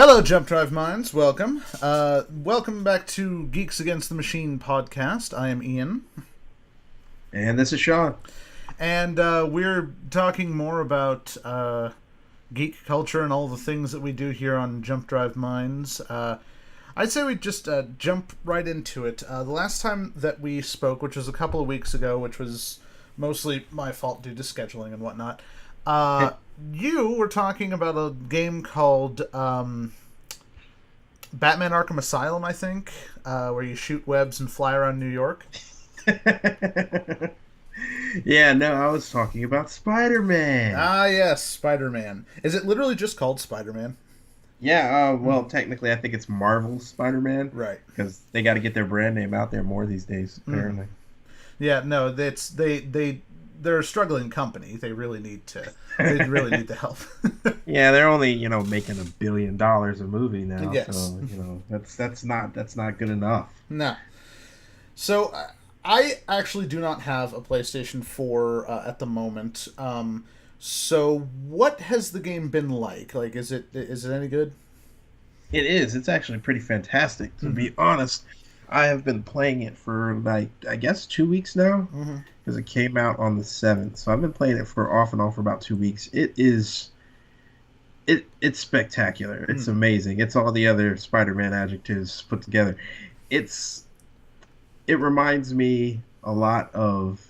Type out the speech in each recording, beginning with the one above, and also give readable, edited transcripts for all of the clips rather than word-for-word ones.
Hello, Jump Drive Minds. Welcome. Welcome back to Geeks Against The Machine podcast. I am Ian. And this is Sean. And we're talking more about geek culture and all the things that we do here on Jump Drive Minds. I'd say we just jump right into it. The last time that we spoke, which was a couple of weeks ago, which was mostly my fault due to scheduling and whatnot, you were talking about a game called Batman Arkham Asylum, I think, where you shoot webs and fly around New York. Yeah, no, I was talking about Spider-Man. Ah, yes, Spider-Man. Is it literally just called Spider-Man? Yeah, well, technically, I think it's Marvel Spider-Man. Right. Because they got to get their brand name out there more these days, apparently. Yeah, no, they're a struggling company. They really need the help. Yeah, they're only, making $1 billion a movie now. Yes. So, that's not good enough. No. So, I actually do not have a PlayStation 4 at the moment. So what has the game been like? Like, is it any good? It is. It's actually pretty fantastic. To be honest, I have been playing it for, I guess 2 weeks now. Because it came out on the 7th. So I've been playing it for off and on for about 2 weeks. It's spectacular. It's amazing. It's all the other Spider-Man adjectives put together. It reminds me a lot of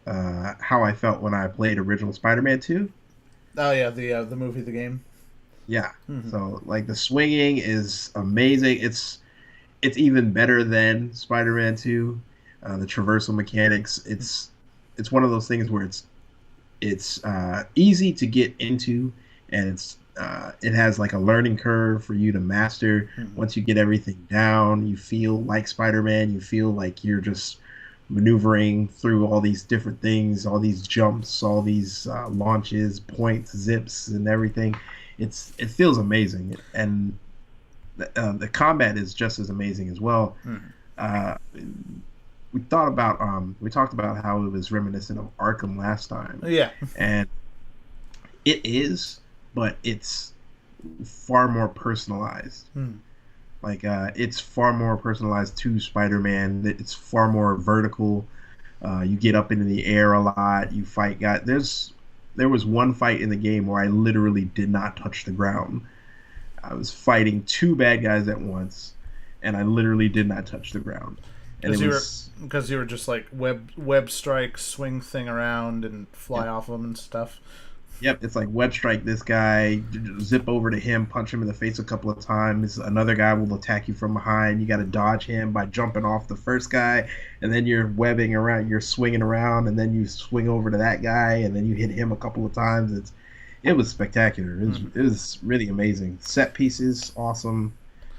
how I felt when I played original Spider-Man 2. Oh yeah, the movie, the game. Yeah. So the swinging is amazing. It's even better than Spider-Man 2. The traversal mechanics. It's one of those things where it's easy to get into, and it has a learning curve for you to master. Once you get everything down, you feel like Spider-Man. You feel like you're just maneuvering through all these different things, all these jumps, all these launches, points, zips, and everything. It feels amazing, and the combat is just as amazing as well. We talked about how it was reminiscent of Arkham last time. Yeah. And it is, but it's far more personalized. It's far more personalized to Spider-Man. It's far more vertical. You get up into the air a lot. You fight guys. There was one fight in the game where I literally did not touch the ground. I was fighting 2 bad guys at once, and I literally did not touch the ground. And because you were just web strike, swing thing around and fly off them and stuff. Yep, it's like web strike this guy, zip over to him, punch him in the face a couple of times. Another guy will attack you from behind. You got to dodge him by jumping off the first guy, and then you're webbing around, you're swinging around, and then you swing over to that guy, and then you hit him a couple of times. It was spectacular. It was really amazing. Set pieces, awesome.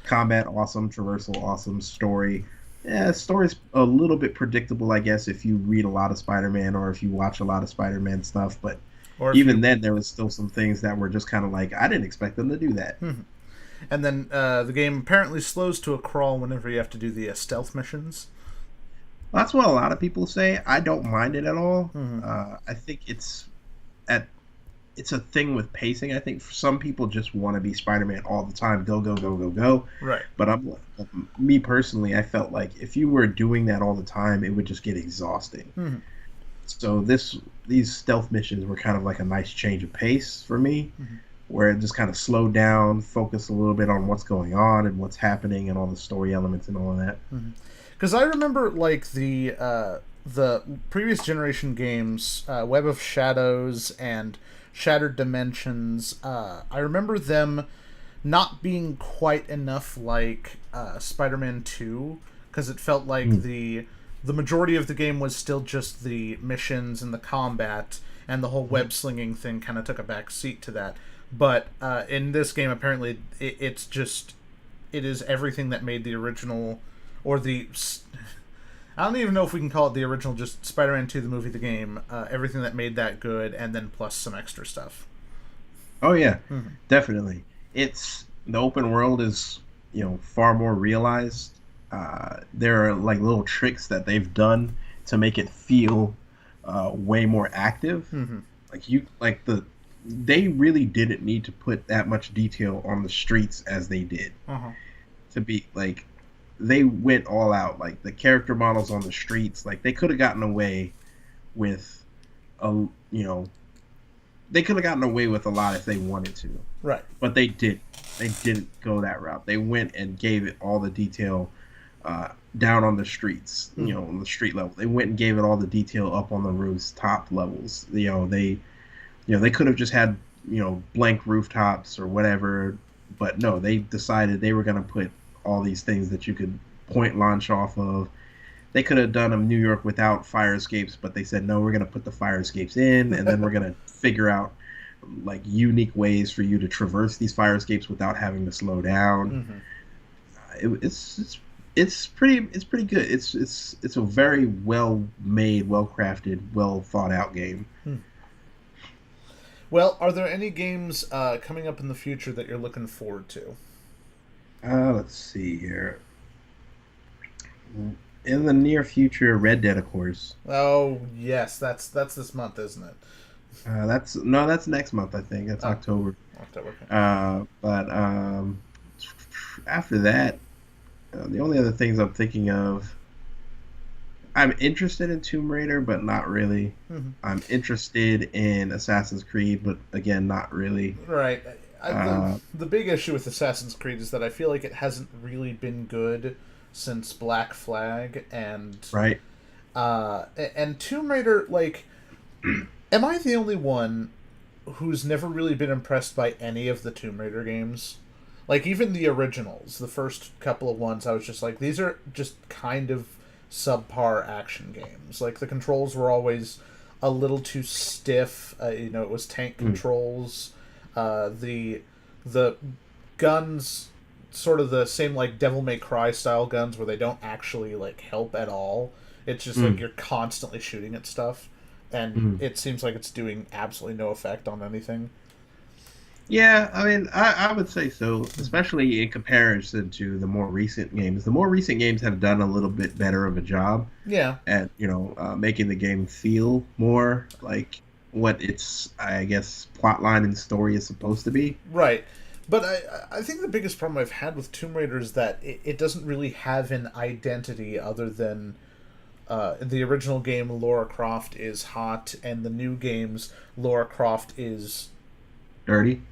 Combat, awesome. Traversal, awesome. Story. Yeah, story's a little bit predictable, I guess, if you read a lot of Spider-Man or if you watch a lot of Spider-Man stuff, but even then, there was still some things that were just kind of I didn't expect them to do that. And then the game apparently slows to a crawl whenever you have to do the stealth missions. That's what a lot of people say. I don't mind it at all. I think it's a thing with pacing. I think some people just want to be Spider-Man all the time. Go, go, go, go, go. Right. But me personally, I felt like if you were doing that all the time, it would just get exhausting. So these stealth missions were kind of like a nice change of pace for me, where it just kind of slowed down, focused a little bit on what's going on and what's happening and all the story elements and all of that. Because I remember the previous generation games, Web of Shadows and Shattered Dimensions. I remember them not being quite enough like Spider-Man 2, because it felt like the majority of the game was still just the missions and the combat, and the whole web slinging thing kind of took a back seat to that. But in this game, apparently, it is everything that made the original, or I don't even know if we can call it the original, just Spider-Man 2, the movie, the game, everything that made that good, and then plus some extra stuff. Oh yeah, definitely. The open world is, far more realized. There are little tricks that they've done to make it feel way more active. they really didn't need to put that much detail on the streets as they did. To be like, they went all out. Like the character models on the streets, like they could have gotten away with a you know they could have gotten away with a lot if they wanted to. Right. But they did. They didn't go that route. They went and gave it all the detail down on the streets, on the street level. They went and gave it all the detail up on the roofs, top levels. They could have just had, blank rooftops or whatever, but no, they decided they were going to put all these things that you could point launch off of. They could have done a New York without fire escapes, but they said, no, we're going to put the fire escapes in, and then we're going to figure out like unique ways for you to traverse these fire escapes without having to slow down. It's pretty good. It's a very well made, well crafted, well thought out game. Well, are there any games coming up in the future that you're looking forward to? Let's see here. In the near future, Red Dead, of course. Oh yes, that's this month, isn't it? That's next month. I think that's October. October. Okay. But after that, the only other things I'm thinking of, I'm interested in Tomb Raider, but not really. I'm interested in Assassin's Creed, but again, not really. Right. The big issue with Assassin's Creed is that I feel like it hasn't really been good since Black Flag, and right. And Tomb Raider, like, am I the only one who's never really been impressed by any of the Tomb Raider games? Like, even the originals, the first couple of ones, I was just like, these are just kind of subpar action games. Like, the controls were always a little too stiff. It was tank controls. The guns, sort of the same, like, Devil May Cry style guns where they don't actually, like, help at all. It's just like you're constantly shooting at stuff, and it seems like it's doing absolutely no effect on anything. Yeah, I mean, I would say so, especially in comparison to the more recent games. The more recent games have done a little bit better of a job at, making the game feel more like what its, I guess, plotline and story is supposed to be. Right. But I think the biggest problem I've had with Tomb Raider is that it doesn't really have an identity other than in the original game, Lara Croft is hot, and the new games, Lara Croft is dirty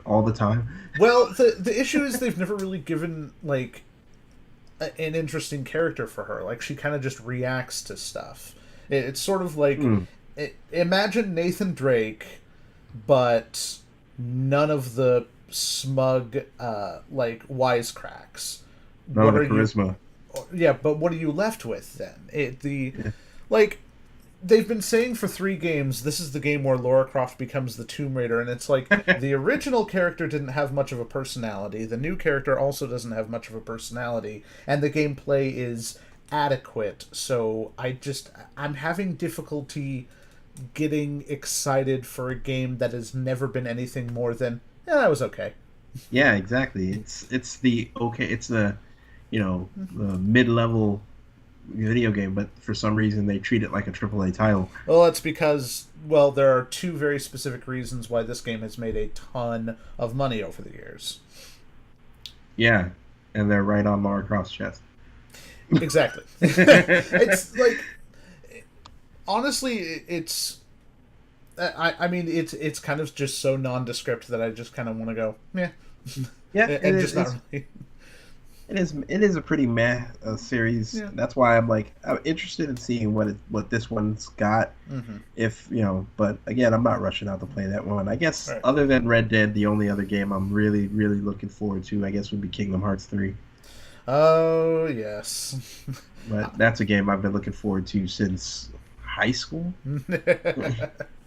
all the time. Well, the issue is they've never really given, like, an interesting character for her. Like, she kind of just reacts to stuff. It's sort of like imagine Nathan Drake, but none of the smug, like, wisecracks. None of the charisma. Yeah, but what are you left with then? Like, they've been saying for 3 games, this is the game where Lara Croft becomes the Tomb Raider, and it's like, the original character didn't have much of a personality, the new character also doesn't have much of a personality, and the gameplay is adequate, so I'm having difficulty getting excited for a game that has never been anything more than, that was okay. Yeah, exactly. It's the mid-level video game, but for some reason they treat it like a AAA title. Well, it's because, there are 2 very specific reasons why this game has made a ton of money over the years. Yeah, and they're right on Lara Croft's chest. Exactly. It's like, honestly, it's it's kind of just so nondescript that I just kind of want to go, yeah, and just not really. It is a pretty meh series. Yeah. That's why I'm interested in seeing what this one's got. If but again, I'm not rushing out to play that one. I guess other than Red Dead, the only other game I'm really, really looking forward to, I guess, would be Kingdom Hearts 3. Oh yes, but that's a game I've been looking forward to since high school.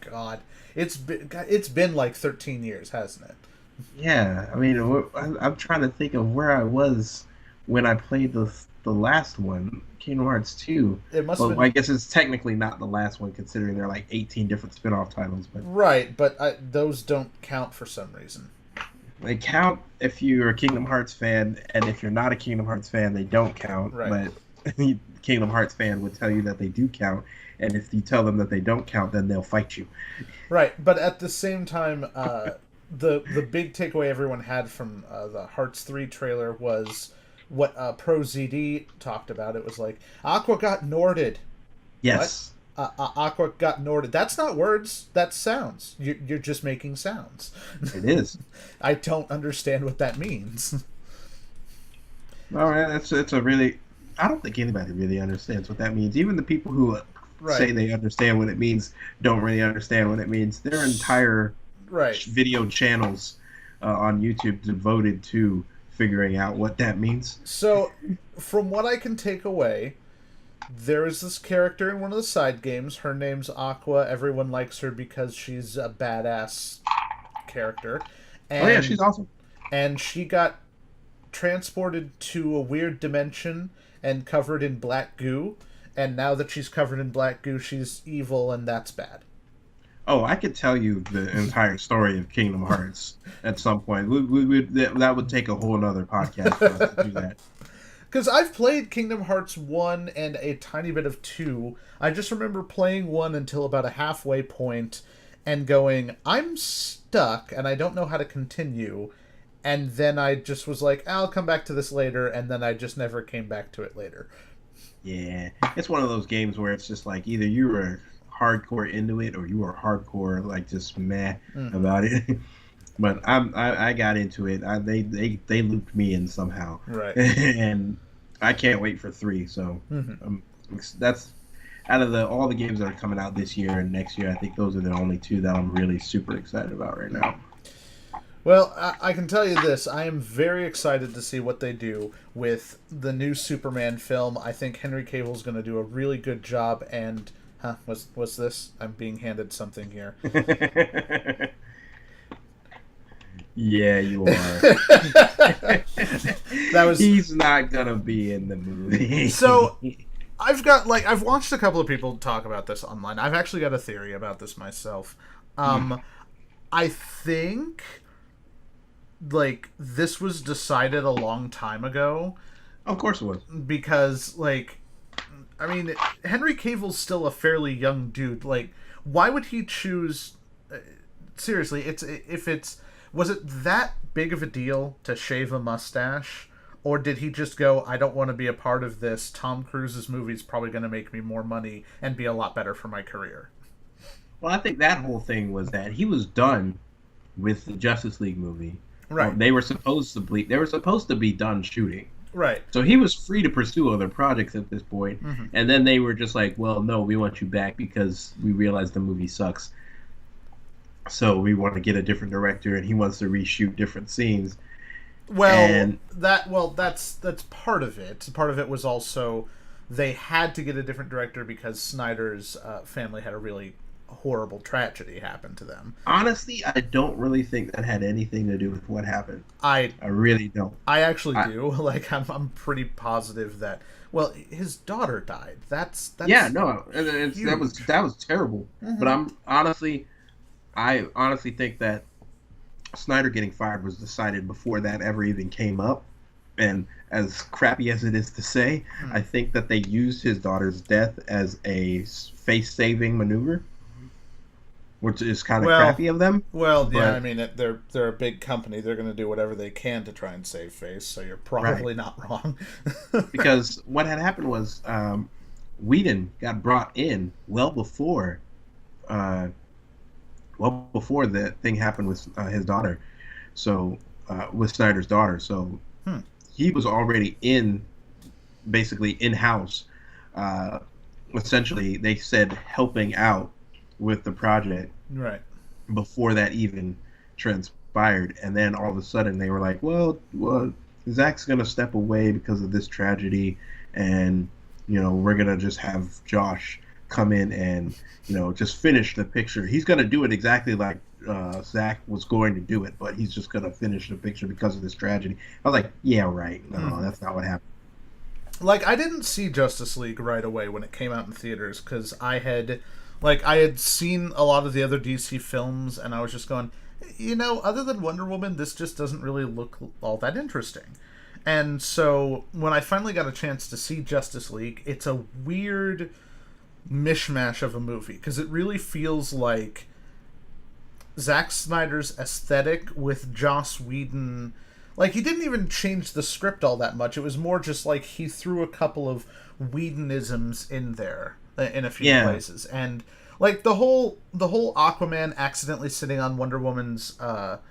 God, it's been like 13 years, hasn't it? Yeah, I mean, I'm trying to think of where I was when I played the last one, Kingdom Hearts 2. It must have been... I guess it's technically not the last one, considering there are like 18 different spin-off titles. But right, but those don't count for some reason. They count if you're a Kingdom Hearts fan, and if you're not a Kingdom Hearts fan, they don't count. Right. But Kingdom Hearts fan would tell you that they do count, and if you tell them that they don't count, then they'll fight you. Right, but at the same time, the big takeaway everyone had from the Hearts 3 trailer was what Pro ZD talked about. It was like, Aqua got Norded. Yes. What? Aqua got Norded. That's not words. That's sounds. You're just making sounds. It is. I don't understand what that means. All right, it's a really... I don't think anybody really understands what that means. Even the people who say they understand what it means don't really understand what it means. There are entire video channels on YouTube devoted to figuring out what that means. So, from what I can take away, there is this character in one of the side games. Her name's Aqua. Everyone likes her because she's a badass character. And, oh yeah, she's awesome. And she got transported to a weird dimension and covered in black goo, and now that she's covered in black goo, she's evil, and that's bad. Oh, I could tell you the entire story of Kingdom Hearts at some point. That would take a whole other podcast for us to do that. Because I've played Kingdom Hearts 1 and a tiny bit of 2. I just remember playing 1 until about a halfway point and going, I'm stuck, and I don't know how to continue. And then I just was like, I'll come back to this later, and then I just never came back to it later. Yeah, it's one of those games where it's just like either you were hardcore into it or you were hardcore like just meh about it. But I got into it. They looped me in somehow, right? And I can't wait for 3. So that's out of all the games that are coming out this year and next year. I think those are the only 2 that I'm really super excited about right now. Well, I can tell you this. I am very excited to see what they do with the new Superman film. I think Henry Cavill's going to do a really good job. And, what's this? I'm being handed something here. Yeah, you are. He's not going to be in the movie. So, I've watched a couple of people talk about this online. I've actually got a theory about this myself. I think... like, this was decided a long time ago. Of course it was. Because, like, I mean, Henry Cavill's still a fairly young dude. Like, why would he choose... seriously, was it that big of a deal to shave a mustache? Or did he just go, I don't want to be a part of this. Tom Cruise's movie's probably going to make me more money and be a lot better for my career. Well, I think that whole thing was that he was done with the Justice League movie. Right. They were supposed to be done shooting. Right. So he was free to pursue other projects at this point. And then they were just like, well, no, we want you back because we realize the movie sucks. So we want to get a different director, and he wants to reshoot different scenes. Well, that's part of it. Part of it was also they had to get a different director because Snyder's family had a really horrible tragedy happen to them. Honestly, I don't really think that had anything to do with what happened. I really don't. I actually do. Like, I'm pretty positive that. Well, his daughter died. That's yeah, no, that was terrible. But I honestly think that Snyder getting fired was decided before that ever even came up. And as crappy as it is to say, I think that they used his daughter's death as a face-saving maneuver. Which is kind of crappy of them. Well, yeah, I mean, they're a big company. They're going to do whatever they can to try and save face, so you're probably not wrong. Because what had happened was Whedon got brought in well before the thing happened with his daughter. So, with Snyder's daughter. So, he was already basically in-house. Essentially, they said helping out with the project before that even transpired, and then all of a sudden they were like, well Zach's gonna step away because of this tragedy, and we're gonna just have Josh come in and just finish the picture. He's gonna do it exactly like Zach was going to do it, but he's just gonna finish the picture because of this tragedy. I was like, yeah, right. No, that's not what happened. Like, I didn't see Justice League right away when it came out in theaters because I had seen a lot of the other DC films, and I was just going, other than Wonder Woman, this just doesn't really look all that interesting. And so when I finally got a chance to see Justice League, it's a weird mishmash of a movie because it really feels like Zack Snyder's aesthetic with Joss Whedon. Like, he didn't even change the script all that much. It was more just like he threw a couple of Whedonisms in there in a few places. And like the whole Aquaman accidentally sitting on Wonder Woman's rope.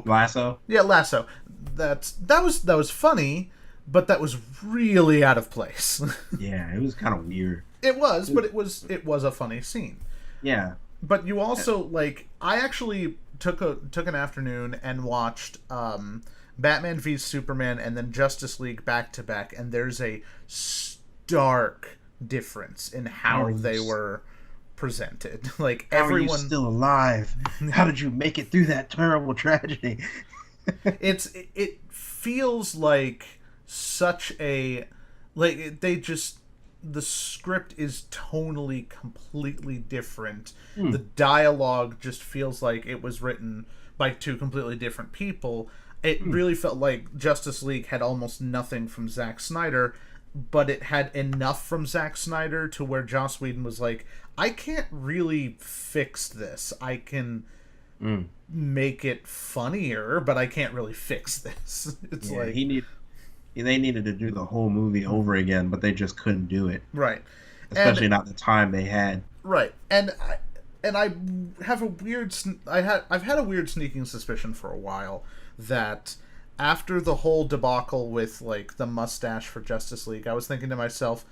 Lasso. Yeah, lasso. That was funny, but that was really out of place. Yeah, it was kind of weird. It was, but it was a funny scene. Yeah. But you also like I actually took an afternoon and watched Batman v Superman and then Justice League back to back, and there's a stark difference in how they were presented. Like, everyone, how are you still alive? How did you make it through that terrible tragedy? it feels like such a the script is tonally completely different. The dialogue just feels like it was written by two completely different people. It really felt like Justice League had almost nothing from Zack Snyder, but it had enough from Zack Snyder to where Joss Whedon was like, I can't really fix this. I can make it funnier, but I can't really fix this. It's like they needed to do the whole movie over again, but they just couldn't do it. Right. Especially not the time they had. Right. And I have I've had a weird sneaking suspicion for a while that after the whole debacle with like the mustache for Justice League, I was thinking to myself,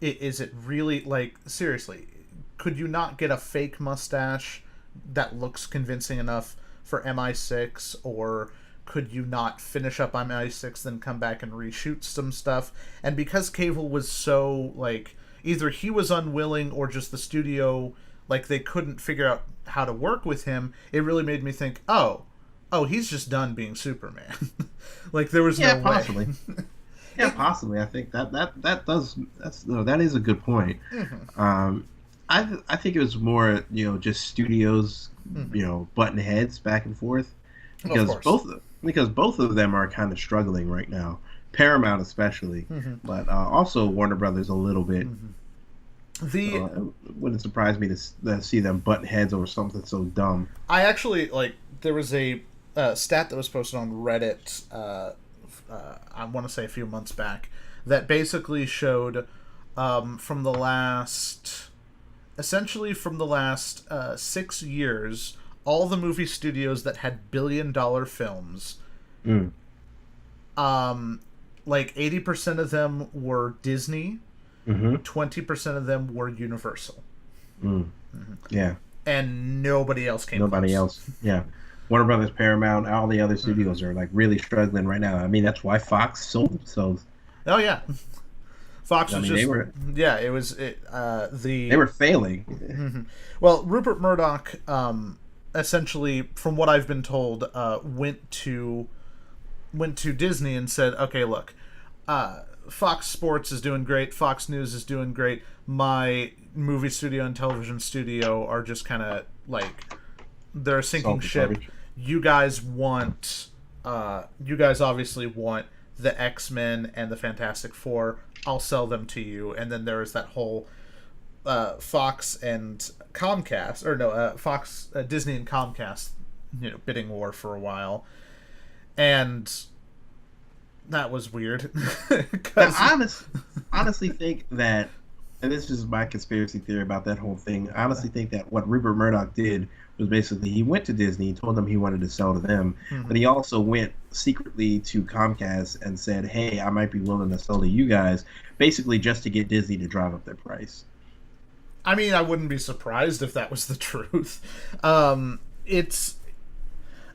is it really, like, seriously, could you not get a fake mustache that looks convincing enough for MI6, or could you not finish up MI6 then come back and reshoot some stuff? And because Cavill was so, like, either he was unwilling or just the studio, like, they couldn't figure out how to work with him, it really made me think, oh, he's just done being Superman. Like, there was no possibly. way. Yeah, possibly. I think that is a good point. Mm-hmm. I think it was more, just studios, butting heads back and forth, because both of them are kind of struggling right now. Paramount especially, but also Warner Brothers a little bit. It wouldn't surprise me to see them butt heads over something so dumb. I actually, like, there was a stat that was posted on Reddit, I want to say a few months back, that basically showed from the last 6 years, all the movie studios that had billion-dollar films, like 80% of them were Disney, 20% of them were Universal. Yeah. And nobody else came close. Yeah. Warner Brothers, Paramount, all the other studios are like really struggling right now. I mean, that's why Fox sold themselves. Oh yeah, Fox was they were failing. Well, Rupert Murdoch, essentially, from what I've been told, went to Disney and said, "Okay, look, Fox Sports is doing great, Fox News is doing great. My movie studio and television studio are just kind of like, they're a sinking ship. You guys obviously want the X-Men and the Fantastic Four. I'll sell them to you." And then there was that whole Fox and Comcast, Fox, Disney and Comcast, bidding war for a while, and that was weird. I honestly think that, and this is my conspiracy theory about that whole thing, I honestly think that what Rupert Murdoch did was basically he went to Disney, told them he wanted to sell to them, but he also went secretly to Comcast and said, hey, I might be willing to sell to you guys, basically just to get Disney to drive up their price. I mean, I wouldn't be surprised if that was the truth. It's,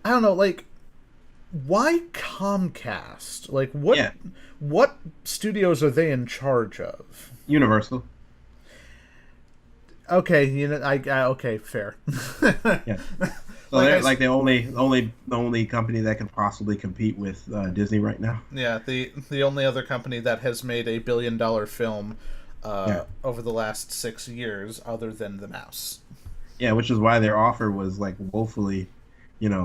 I don't know, like, why Comcast? Like, what studios are they in charge of? Universal. Okay, okay, fair. Yeah. So they're like the only company that can possibly compete with Disney right now. Yeah, the only other company that has made a $1 billion film over the last 6 years, other than The Mouse. Yeah, which is why their offer was like woefully,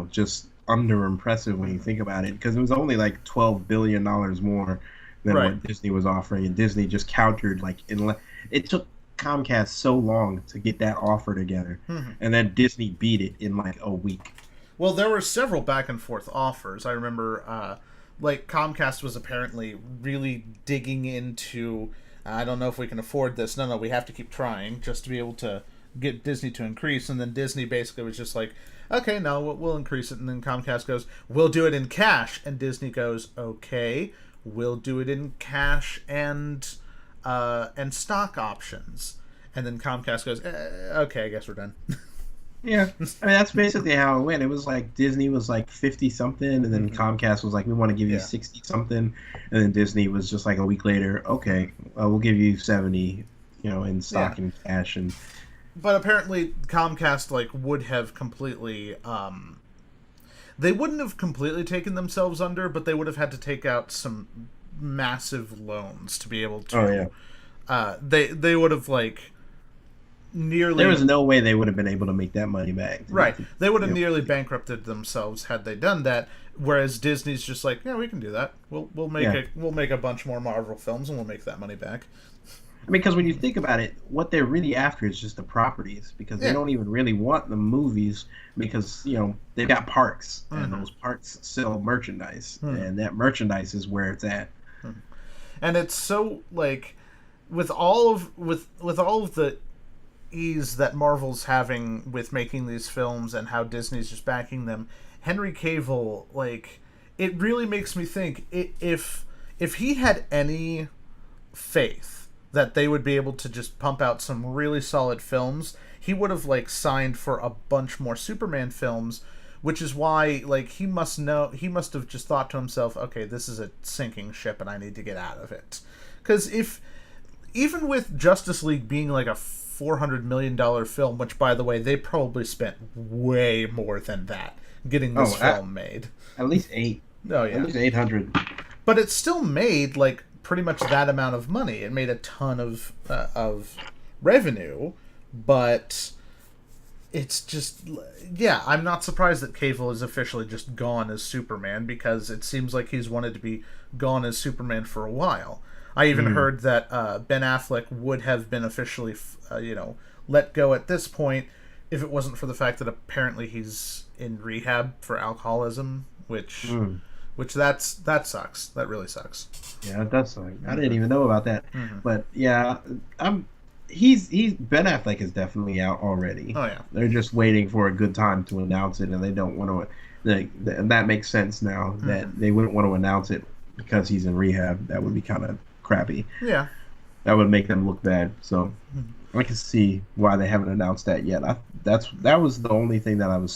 just under impressive when you think about it, because it was only like $12 billion more than what Disney was offering, and Disney just countered it took Comcast so long to get that offer together, and then Disney beat it in like a week. Well, there were several back and forth offers. I remember, Comcast was apparently really digging into, I don't know if we can afford this. No, we have to keep trying just to be able to get Disney to increase. And then Disney basically was just like, okay, no, we'll increase it. And then Comcast goes, we'll do it in cash. And Disney goes, okay, we'll do it in cash and stock options. And then Comcast goes, okay, I guess we're done. Yeah, I mean, that's basically how it went. It was like Disney was like 50 something, and then Comcast was like, we want to give you 60 something, and then Disney was just like a week later, okay, we'll give you 70, in stock and cash. But apparently Comcast would have completely, they wouldn't have completely taken themselves under, but they would have had to take out some massive loans to be able to. They would have nearly. There was no way they would have been able to make that money back. Right. They would have nearly bankrupted themselves had they done that. Whereas Disney's just like, yeah, we can do that. We'll make a bunch more Marvel films and we'll make that money back. I mean, because when you think about it, what they're really after is just the properties, because they don't even really want the movies, because they've got parks and those parks sell merchandise, and that merchandise is where it's at. And it's so with all of the ease that Marvel's having with making these films and how Disney's just backing them, Henry Cavill, it really makes me think if he had any faith that they would be able to just pump out some really solid films, he would have signed for a bunch more Superman films, which is why he must have just thought to himself, okay, this is a sinking ship and I need to get out of it. Because even with Justice League being a $400 million film, which, by the way, they probably spent way more than that getting this film made. At least 8. Oh, yeah. At least 800. But it still made, pretty much that amount of money. It made a ton of revenue, but it's just... Yeah, I'm not surprised that Cavill is officially just gone as Superman, because it seems like he's wanted to be gone as Superman for a while. I even heard that Ben Affleck would have been officially, let go at this point if it wasn't for the fact that apparently he's in rehab for alcoholism, which that sucks. That really sucks. Yeah, it does suck. I didn't even know about that. But yeah, he's Ben Affleck is definitely out already. Oh yeah, they're just waiting for a good time to announce it, and they don't want to. And that makes sense now that they wouldn't want to announce it because he's in rehab. That would be kind of crappy. Yeah, that would make them look bad. So I can see why they haven't announced that yet. That was the only thing that was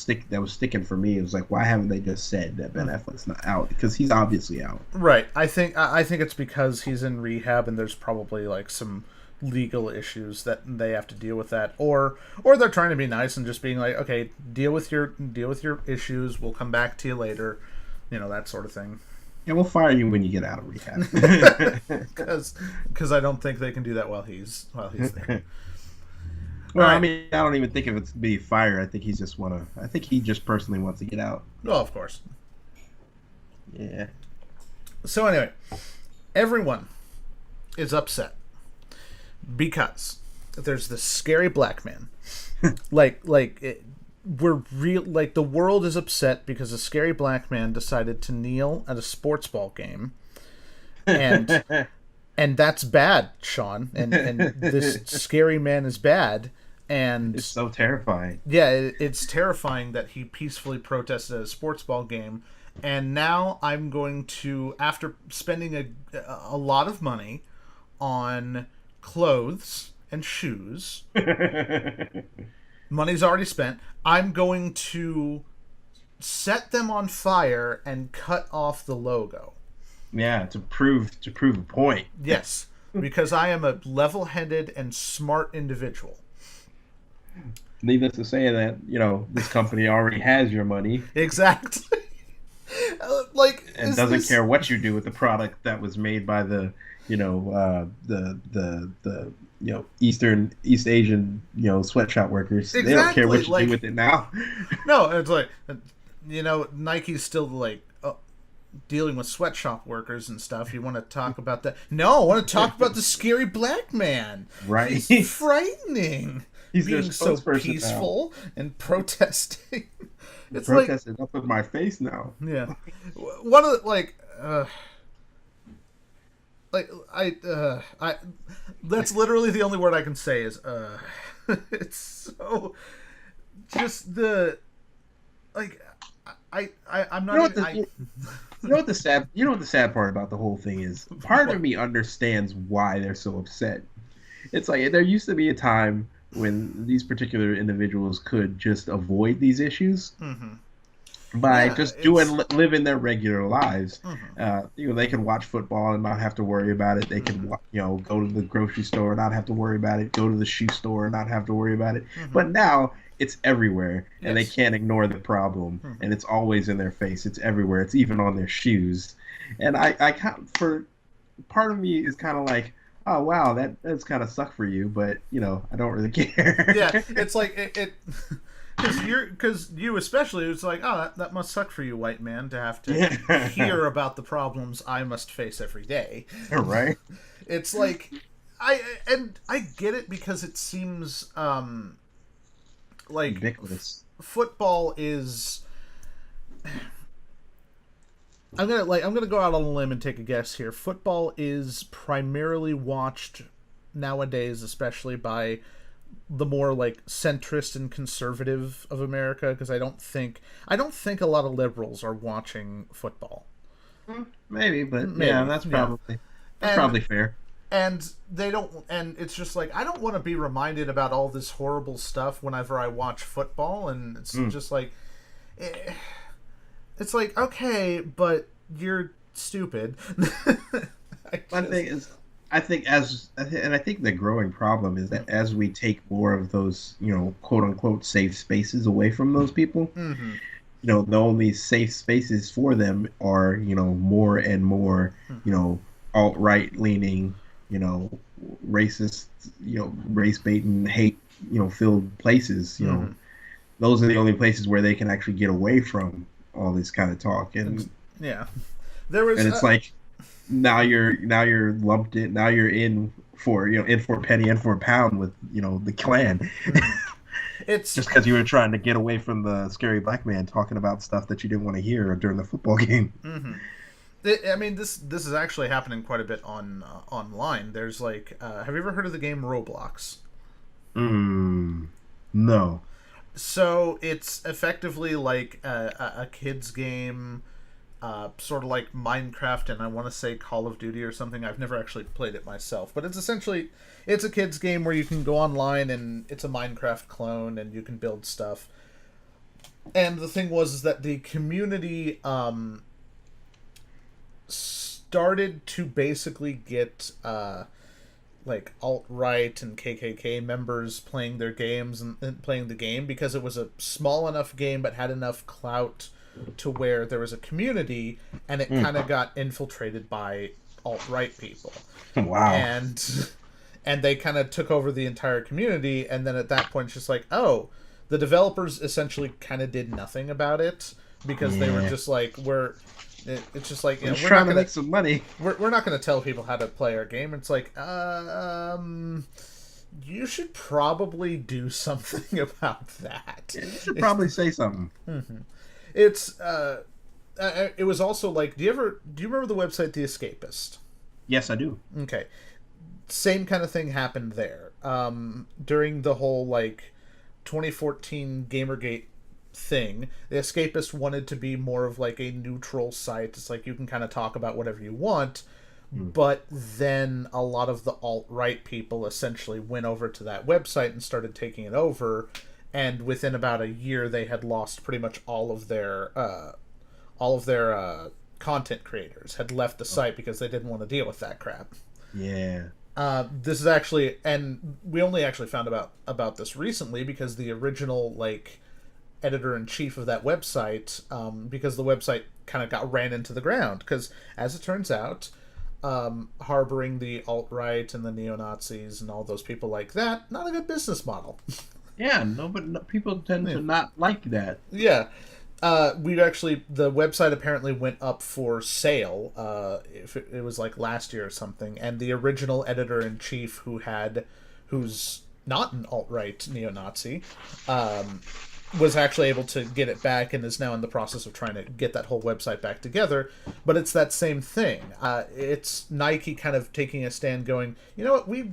sticking for me. It was why haven't they just said that Ben Affleck's not out? Because he's obviously out. Right. I think it's because he's in rehab and there's probably some legal issues that they have to deal with that, or they're trying to be nice and just being okay, deal with your issues. We'll come back to you later. That sort of thing. Yeah, we'll fire you when you get out of rehab. Because I don't think they can do that while he's there. Well, right. I mean, I don't even think of it to be fire. I think he just personally wants to get out. Oh, of course. Yeah. So anyway, everyone is upset because there's this scary black man. The world is upset because a scary black man decided to kneel at a sports ball game, and that's bad, Sean. And this scary man is bad, and it's so terrifying. Yeah, it's terrifying that he peacefully protested at a sports ball game, and now I'm going to, after spending a lot of money on clothes and shoes. Money's already spent. I'm going to set them on fire and cut off the logo. Yeah, to prove a point. Yes, because I am a level-headed and smart individual. Needless to say that, this company already has your money. Exactly. And doesn't care what you do with the product that was made by the East Asian, sweatshop workers. Exactly. They don't care what you do with it now. No, it's Nike's still like dealing with sweatshop workers and stuff. You want to talk about that? No, I want to talk about the scary black man. Right. He's frightening. He's being so peaceful now. and protesting. It's protesting up in my face now. Yeah. One of the, I that's literally the only word I can say is it's so just the I'm not you know what the sad part about the whole thing is? Part of me understands why they're so upset. It's like there used to be a time when these particular individuals could just avoid these issues by just living their regular lives. They can watch football and not have to worry about it. They can go to the grocery store and not have to worry about it. Go to the shoe store and not have to worry about it. But now it's everywhere, and they can't ignore the problem, and it's always in their face. It's everywhere. It's even on their shoes. And I for part of me is kind of like, oh wow, that's kind of suck for you, but I don't really care. Yeah, it's like it because you especially, it's like, oh, that must suck for you, white man, to have to hear about the problems I must face every day. Right. It's like I get it because it seems like ubiquitous. Football is. I'm gonna go out on a limb and take a guess here. Football is primarily watched nowadays, especially by the more centrist and conservative of America, because I don't think a lot of liberals are watching football. Maybe, but yeah, that's probably fair. And they don't, and it's just like, I don't want to be reminded about all this horrible stuff whenever I watch football, and it's just like, it's like, okay, but you're stupid. I think the growing problem is that as we take more of those, quote unquote safe spaces away from those people, the only safe spaces for them are, more and more, alt-right leaning, racist, race baiting, hate, filled places. Those are the only places where they can actually get away from all this kind of talk. And there was, and it's like now you're lumped in. Now you're in for a penny, in for a pound with the Klan. It's just because you were trying to get away from the scary black man talking about stuff that you didn't want to hear during the football game. I mean, this is actually happening quite a bit online. There's have you ever heard of the game Roblox? No. So it's effectively like a kid's game, sort of like Minecraft, and I want to say Call of Duty or something. I've never actually played it myself, but it's essentially a kid's game where you can go online and it's a Minecraft clone and you can build stuff. And the thing is that the community started to basically get alt-right and KKK members playing their games and playing the game because it was a small enough game but had enough clout to where there was a community, and it kind of got infiltrated by alt-right people. Wow. And they kind of took over the entire community, and then at that point it's just like, oh, the developers essentially kind of did nothing about it because they were just like, it's just like, we're trying to make some money. We're not going to tell people how to play our game. It's like, you should probably do something about that. Yeah, you should probably say something. It's it was also like, do you remember the website The Escapist? Yes, I do. Okay, same kind of thing happened there. During the whole 2014 Gamergate thing, The Escapist wanted to be more of a neutral site. It's like you can kind of talk about whatever you want, but then a lot of the alt-right people essentially went over to that website and started taking it over, and within about a year they had lost pretty much all of their content creators had left the site because they didn't want to deal with that crap. Yeah. This is actually, and we only actually found about this recently because the original editor-in-chief of that website, because the website kind of ran into the ground, because as it turns out, harboring the alt-right and the neo-Nazis and all those people like that, not a good business model. Yeah, but people tend to not like that. Yeah. The website apparently went up for sale. If it was like last year or something, and the original editor-in-chief who's not an alt-right neo-Nazi, was actually able to get it back and is now in the process of trying to get that whole website back together. But it's that same thing. It's Nike kind of taking a stand, going, you know what, we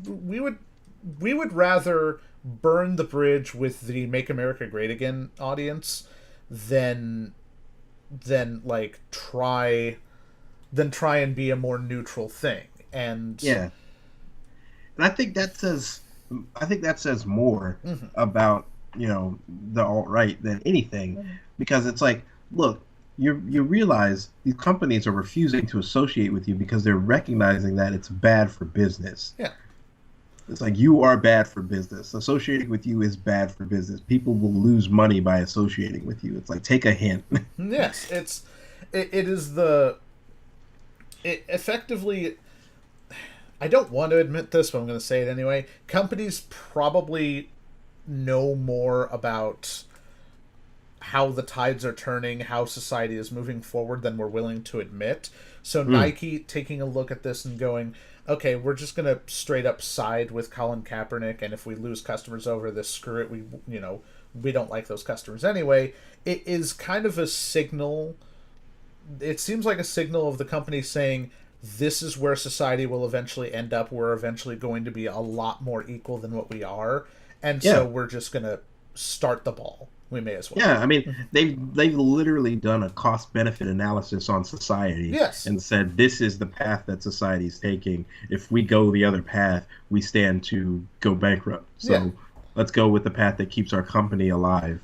would rather burn the bridge with the Make America Great Again audience than like try and be a more neutral thing. And yeah, and I think that says more about, the alt-right than anything, because it's like, look, you realize these companies are refusing to associate with you because they're recognizing that it's bad for business. Yeah. It's like, you are bad for business. Associating with you is bad for business. People will lose money by associating with you. It's like, take a hint. Yes, it effectively, I don't want to admit this, but I'm going to say it anyway. Companies probably know more about how the tides are turning, how society is moving forward than we're willing to admit. So Nike taking a look at this and going, okay, we're just going to straight up side with Colin Kaepernick, and if we lose customers over this, screw it, we don't like those customers anyway. It is kind of a signal. It seems like a signal of the company saying, this is where society will eventually end up. We're eventually going to be a lot more equal than what we are. And so we're just going to start the ball. We may as well. Yeah, I mean, they've literally done a cost-benefit analysis on society. Yes. And said, this is the path that society's taking. If we go the other path, we stand to go bankrupt. So let's go with the path that keeps our company alive.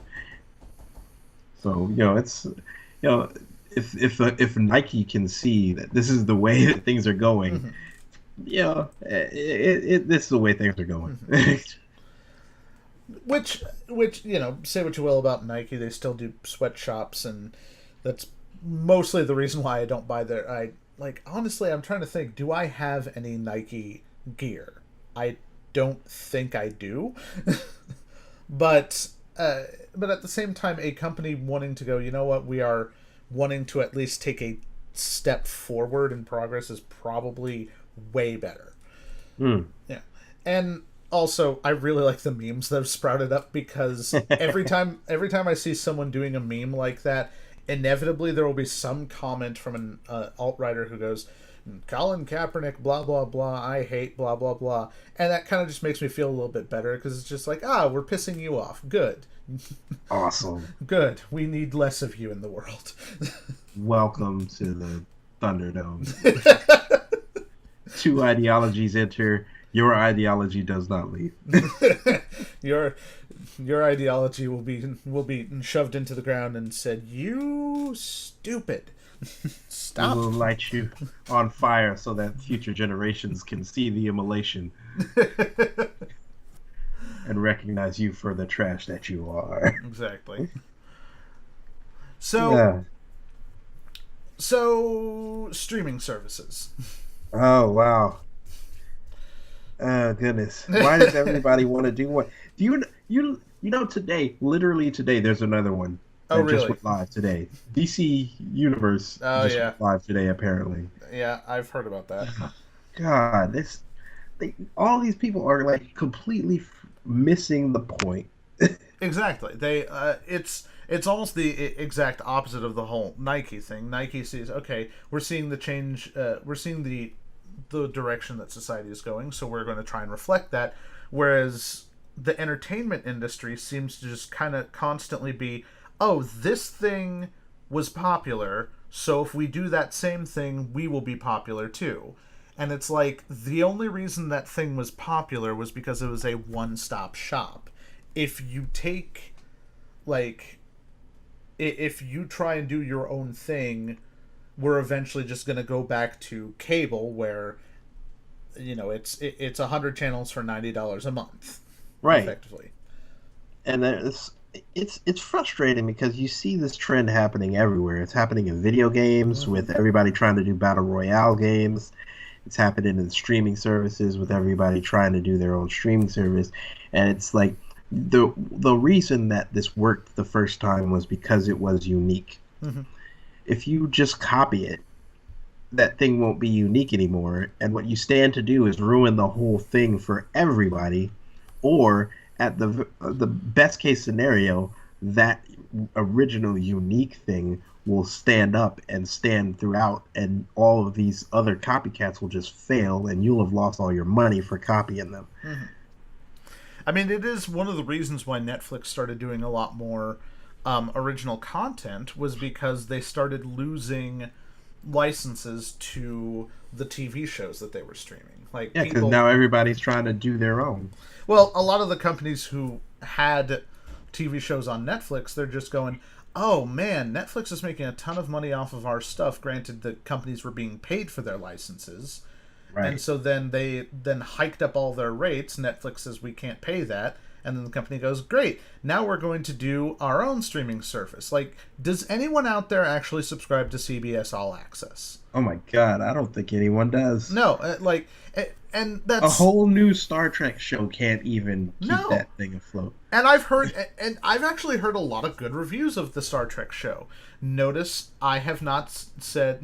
So, it's, if Nike can see that this is the way that things are going, this is the way things are going. Which say what you will about Nike, they still do sweatshops, and that's mostly the reason why I don't buy their. Honestly, I'm trying to think. Do I have any Nike gear? I don't think I do. But at the same time, a company wanting to go, you know what, we are wanting to at least take a step forward in progress is probably way better. Yeah, and also, I really like the memes that have sprouted up, because every time I see someone doing a meme like that, inevitably there will be some comment from an alt-writer who goes, Colin Kaepernick, blah, blah, blah, I hate, blah, blah, blah. And that kind of just makes me feel a little bit better, because it's just like, we're pissing you off. Good. Awesome. Good. We need less of you in the world. Welcome to the Thunderdome. Two ideologies enter. Your ideology does not leave. Your ideology will be shoved into the ground and said, "You stupid, stop." We will light you on fire so that future generations can see the immolation and recognize you for the trash that you are. Exactly. So streaming services. Oh wow. Oh goodness! Why does everybody want to do one? Do you today? Literally today, there's another one that just went live today. DC Universe went live today, apparently. Yeah, I've heard about that. God, all these people are like completely missing the point. Exactly. It's almost the exact opposite of the whole Nike thing. Nike sees, okay, we're seeing the change. We're seeing the direction that society is going, so we're going to try and reflect that, whereas the entertainment industry seems to just kind of constantly be, this thing was popular, so if we do that same thing, we will be popular too. And it's like, the only reason that thing was popular was because it was a one-stop shop. If you take, if you try and do your own thing, we're eventually just going to go back to cable, where it's 100 channels for $90 a month, right? Effectively. And it's frustrating, because you see this trend happening everywhere. It's happening in video games with everybody trying to do battle royale games. It's happening in streaming services with everybody trying to do their own streaming service. And it's like, the reason that this worked the first time was because it was unique. Mm-hmm. If you just copy it, that thing won't be unique anymore, and what you stand to do is ruin the whole thing for everybody, or at the best case scenario, that original unique thing will stand up and stand throughout, and all of these other copycats will just fail, and you'll have lost all your money for copying them. Mm-hmm. I mean, it is one of the reasons why Netflix started doing a lot more original content, was because they started losing licenses to the TV shows that they were streaming. Like, yeah, because now everybody's trying to do their own. Well, a lot of the companies who had TV shows on Netflix, they're just going, oh man, Netflix is making a ton of money off of our stuff. Granted, the companies were being paid for their licenses. Right. And so then they hiked up all their rates. Netflix says we can't pay that. And then the company goes, great, now we're going to do our own streaming service. Like, does anyone out there actually subscribe to CBS All Access? Oh my God, I don't think anyone does. No, and that's... A whole new Star Trek show can't even keep that thing afloat. And I've actually heard a lot of good reviews of the Star Trek show. Notice I said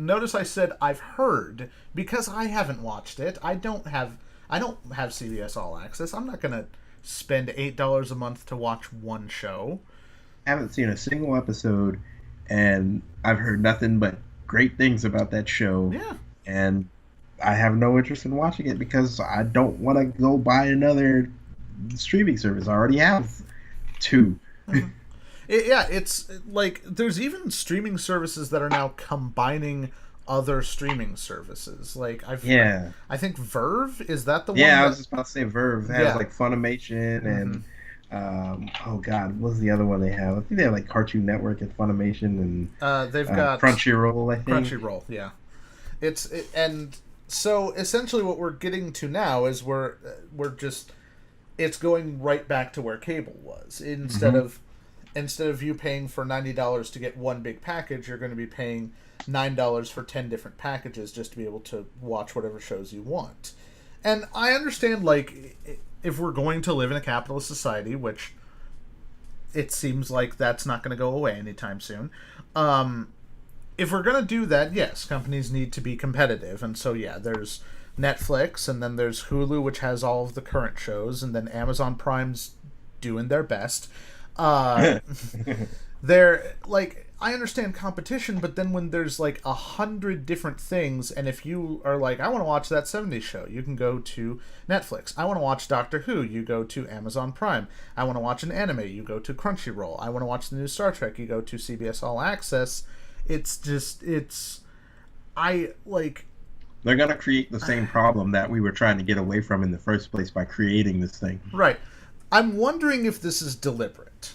I've heard, because I haven't watched it. I don't have CBS All Access. I'm not gonna spend $8 a month to watch one show. I haven't seen a single episode, and I've heard nothing but great things about that show. Yeah. And I have no interest in watching it because I don't want to go buy another streaming service. I already have two. Mm-hmm. It's like there's even streaming services that are now combining other streaming services. Like I think Verve, is that the one? Yeah, I was just about to say Verve. It has like Funimation and oh God, what's the other one they have? I think they have like Cartoon Network and Funimation and they've got Crunchyroll. I think Crunchyroll. Yeah, and so essentially what we're getting to now is we're just, it's going right back to where cable was. Instead of you paying for $90 to get one big package, you're going to be paying $9 for 10 different packages just to be able to watch whatever shows you want. And I understand, like, if we're going to live in a capitalist society, which it seems like that's not going to go away anytime soon, if we're going to do that, yes, companies need to be competitive. And so, yeah, there's Netflix, and then there's Hulu, which has all of the current shows, and then Amazon Prime's doing their best. They're, like, I understand competition, but then when there's, like, 100 different things, and if you are like, I want to watch that 70s show, you can go to Netflix. I want to watch Doctor Who, you go to Amazon Prime. I want to watch an anime, you go to Crunchyroll. I want to watch the new Star Trek, you go to CBS All Access. It's just, they're going to create the same problem that we were trying to get away from in the first place by creating this thing. Right. I'm wondering if this is deliberate.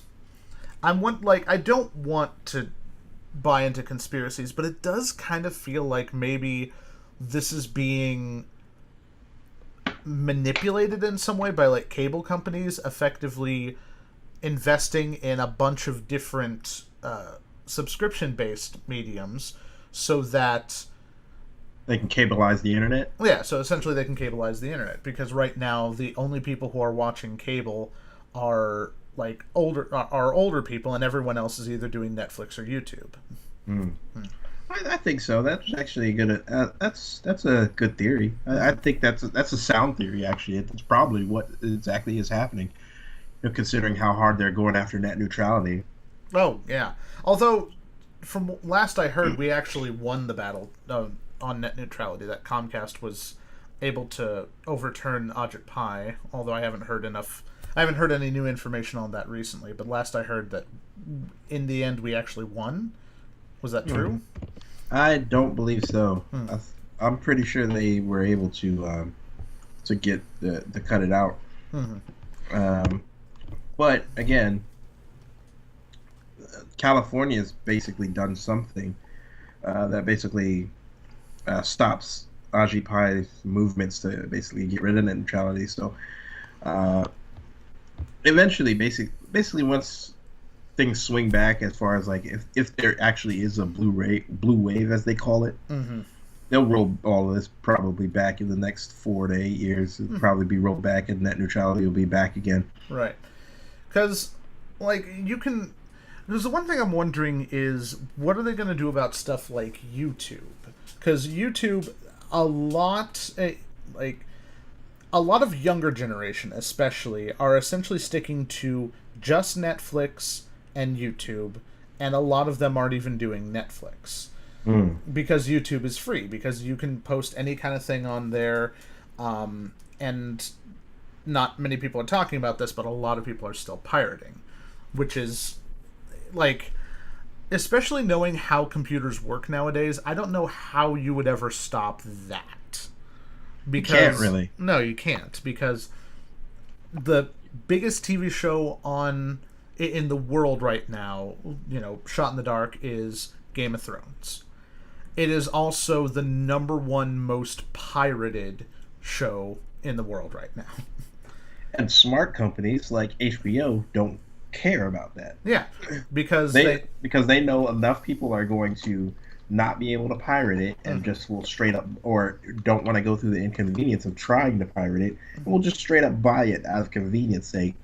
I don't want to buy into conspiracies, but it does kind of feel like maybe this is being manipulated in some way by, like, cable companies effectively investing in a bunch of different subscription-based mediums so that they can cableize the internet. Yeah, so essentially they can cableize the internet, because right now the only people who are watching cable are older people, and everyone else is either doing Netflix or YouTube. I think so. That's actually good. That's a good theory. I think that's a sound theory. Actually, it's probably what exactly is happening. Considering how hard they're going after net neutrality. Oh yeah. Although, from last I heard, we actually won the battle on net neutrality. That Comcast was able to overturn Ajit Pai. Although I haven't heard any new information on that recently. But last I heard that in the end we actually won. Was that true? I don't believe so. I'm pretty sure they were able to get to cut it out. But again, California's basically done something that basically stops Ajit Pai's movements to basically get rid of net neutrality. So eventually, basically once things swing back, as far as like if there actually is a blue wave as they call it, they'll roll all of this probably back in the next 4 to 8 years. It'll probably be rolled back, and net neutrality will be back again. Right. Because, like, you can... There's the one thing I'm wondering is, what are they going to do about stuff like YouTube? Because YouTube, a lot of younger generation, especially, are essentially sticking to just Netflix and YouTube, and a lot of them aren't even doing Netflix. Because YouTube is free, because you can post any kind of thing on there, and not many people are talking about this, but a lot of people are still pirating, which is, like, especially knowing how computers work nowadays, I don't know how you would ever stop that. Because, you can't really. No, you can't, because the biggest TV show in the world right now, shot in the dark, is Game of Thrones. It is also the #1 most pirated show in the world right now. And smart companies like HBO don't care about that. Yeah, because they know enough people are going to not be able to pirate it and just will straight up, or don't want to go through the inconvenience of trying to pirate it, and will just straight up buy it out of convenience sake.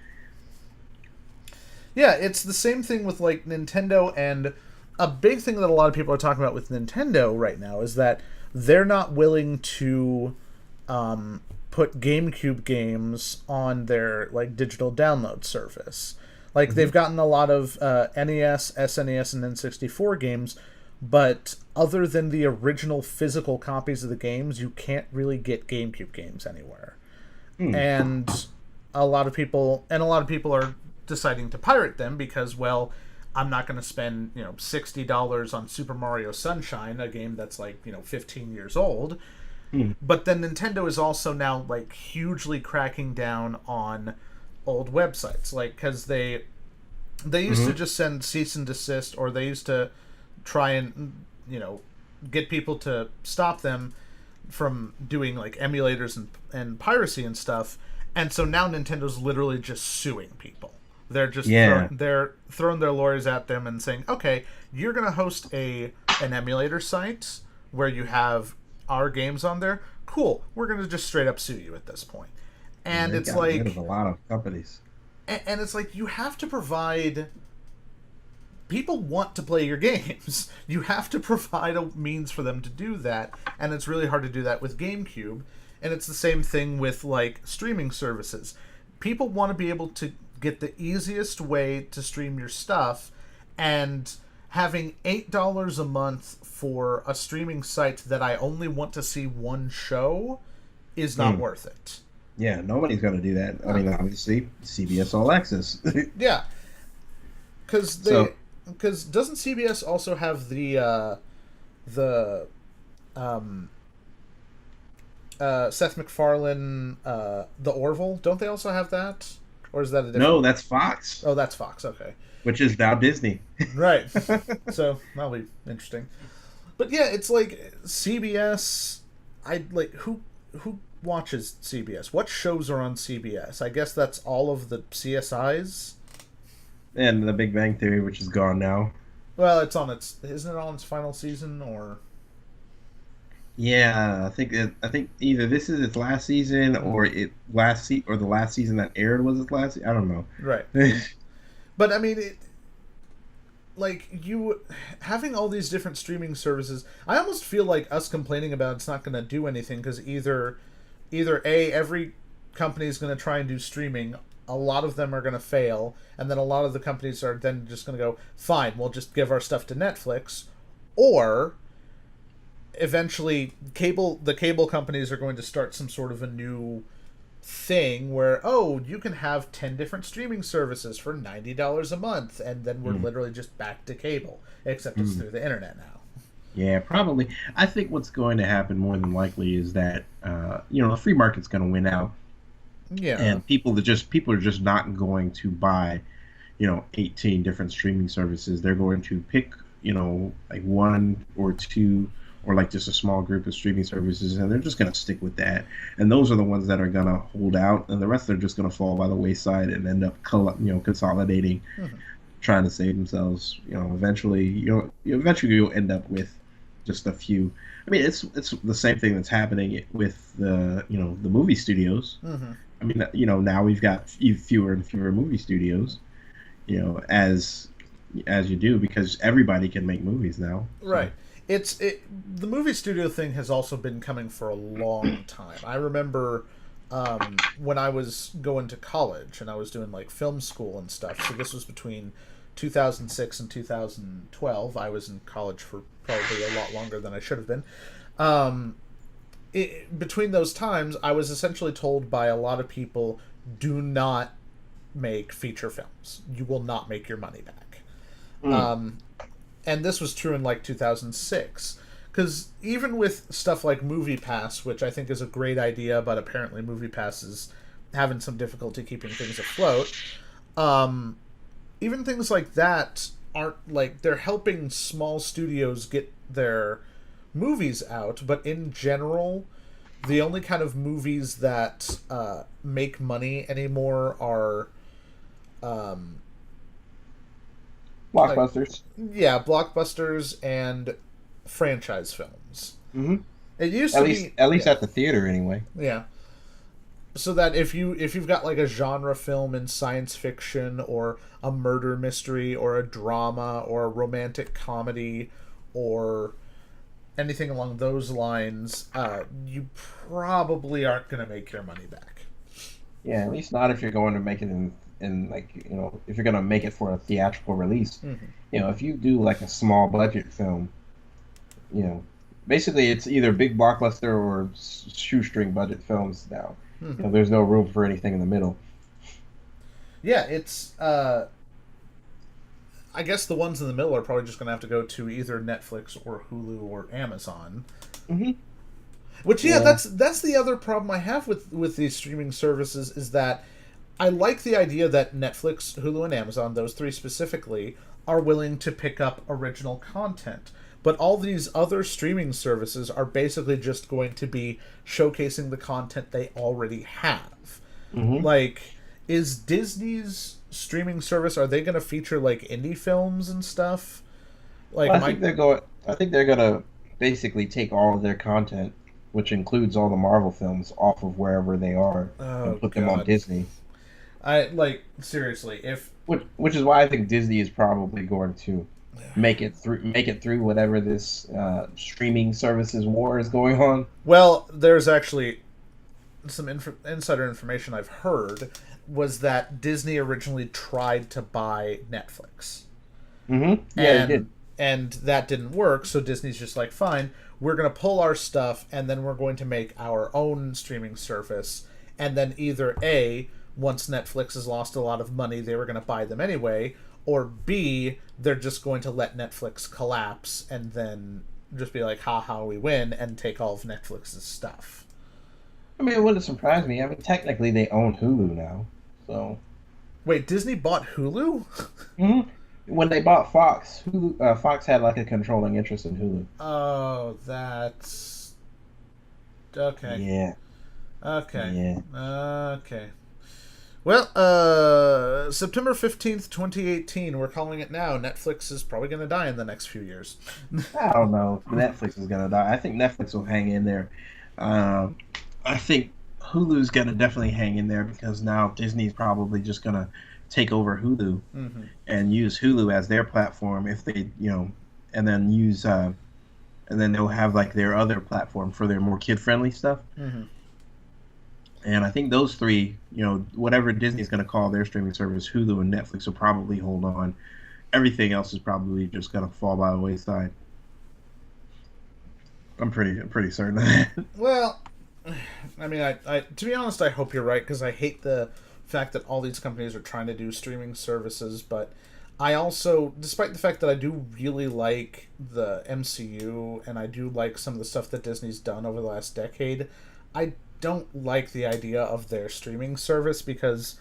Yeah, it's the same thing with, like, Nintendo, and a big thing that a lot of people are talking about with Nintendo right now is that they're not willing to put GameCube games on their, like, digital download service. Like, they've gotten a lot of NES, SNES, and N64 games, but other than the original physical copies of the games, you can't really get GameCube games anywhere. And a lot of people are deciding to pirate them because, well, I'm not going to spend, $60 on Super Mario Sunshine, a game that's, like, 15 years old. But then Nintendo is also now, like, hugely cracking down on old websites, like, because they used to just send cease and desist, or they used to try and get people to stop them from doing, like, emulators and piracy and stuff. And so now Nintendo's literally just suing people. They're just they're throwing their lawyers at them and saying, okay, you're gonna host an emulator site where you have our games on there. Cool, we're gonna just straight up sue you at this point. And it's like, rid of a lot of companies. And it's like, you have to provide... People want to play your games. You have to provide a means for them to do that, and it's really hard to do that with GameCube. And it's the same thing with, like, streaming services. People want to be able to get the easiest way to stream your stuff, and having $8 a month for a streaming site that I only want to see one show is not worth it. Yeah, nobody's going to do that. I mean, obviously, CBS All Access. Yeah. Because doesn't CBS also have the Seth MacFarlane, the Orville? Don't they also have that? Or is that a different... No, that's Fox. Oh, that's Fox, okay. Which is now Disney. Right. So, that'll be interesting. But yeah, it's like, CBS, who watches CBS? What shows are on CBS? I guess that's all of the CSIs? And The Big Bang Theory, which is gone now. Well, isn't it on its final season, or... Yeah, I think either this is its last season, or the last season that aired was its last. I don't know. Right. But I mean, you having all these different streaming services, I almost feel like us complaining about it's not going to do anything, because either every company is going to try and do streaming, a lot of them are going to fail, and then a lot of the companies are then just going to go, fine, we'll just give our stuff to Netflix, or eventually the cable companies are going to start some sort of a new thing where, you can have 10 different streaming services for $90 a month, and then we're literally just back to cable, except it's through the internet now. Yeah, probably. I think what's going to happen more than likely is that the free market's going to win out. Yeah. And people are just not going to buy 18 different streaming services. They're going to pick like one or two, or like just a small group of streaming services, and they're just going to stick with that. And those are the ones that are going to hold out, and the rest are just going to fall by the wayside and end up consolidating, trying to save themselves. Eventually you'll end up with just a few. I mean, it's the same thing that's happening with the the movie studios. I mean, now we've got fewer and fewer movie studios, as you do because everybody can make movies now. So. Right. The movie studio thing has also been coming for a long time. I remember when I was going to college and I was doing like film school and stuff. So this was between 2006 and 2012. I was in college for probably a lot longer than I should have been. Between those times, I was essentially told by a lot of people, do not make feature films. You will not make your money back. Mm. And this was true in like 2006. Because even with stuff like MoviePass, which I think is a great idea, but apparently MoviePass is having some difficulty keeping things afloat, even things like that aren't like they're helping small studios get their movies out, but in general, the only kind of movies that make money anymore are Blockbusters. yeah, blockbusters and franchise films. Mm-hmm. It used At to least, be at least at the theater, anyway. yeah. So that if you've got like a genre film in science fiction or a murder mystery or a drama or a romantic comedy or anything along those lines, you probably aren't going to make your money back. Yeah, at least not if you're going to make it in like if you're going to make it for a theatrical release. Mm-hmm. If you do like a small budget film, basically it's either big blockbuster or shoestring budget films now. Mm-hmm. There's no room for anything in the middle. Yeah, it's. I guess the ones in the middle are probably just going to have to go to either Netflix or Hulu or Amazon. Mm-hmm. Which, yeah, that's the other problem I have with these streaming services is that I like the idea that Netflix, Hulu, and Amazon, those three specifically, are willing to pick up original content. But all these other streaming services are basically just going to be showcasing the content they already have. Mm-hmm. Like, is Disney's streaming service, are they going to feature, like, indie films and stuff? Like, Well, I think they're gonna basically take all of their content, which includes all the Marvel films, off of wherever they are and put them on Disney. Seriously, if... Which is why I think Disney is probably going to make it through whatever this streaming services war is going on. Well, there's actually some insider information I've heard was that Disney originally tried to buy Netflix. Mm-hmm. Yeah, they did. And that didn't work, so Disney's just like, fine, we're going to pull our stuff, and then we're going to make our own streaming service, and then either A, once Netflix has lost a lot of money, they were going to buy them anyway, or B, they're just going to let Netflix collapse, and then just be like, haha, we win, and take all of Netflix's stuff. I mean, it wouldn't surprise me. I mean, technically, they own Hulu now, so... Wait, Disney bought Hulu? Mm-hmm. When they bought Fox, Fox had like a controlling interest in Hulu. Oh, that's... Okay. Yeah. Okay. Yeah. Okay. Well, September 15th, 2018, we're calling it now. Netflix is probably going to die in the next few years. I don't know if Netflix is going to die. I think Netflix will hang in there. I think Hulu's going to definitely hang in there because now Disney's probably just going to take over Hulu mm-hmm. and use Hulu as their platform if they, and then use, and then they'll have like their other platform for their more kid-friendly stuff. Mm-hmm. And I think those three, whatever Disney's going to call their streaming service, Hulu and Netflix will probably hold on. Everything else is probably just going to fall by the wayside. I'm pretty certain of that. Well, I mean, I to be honest, I hope you're right because I hate the fact that all these companies are trying to do streaming services, but I also, despite the fact that I do really like the MCU and I do like some of the stuff that Disney's done over the last decade, I don't like the idea of their streaming service because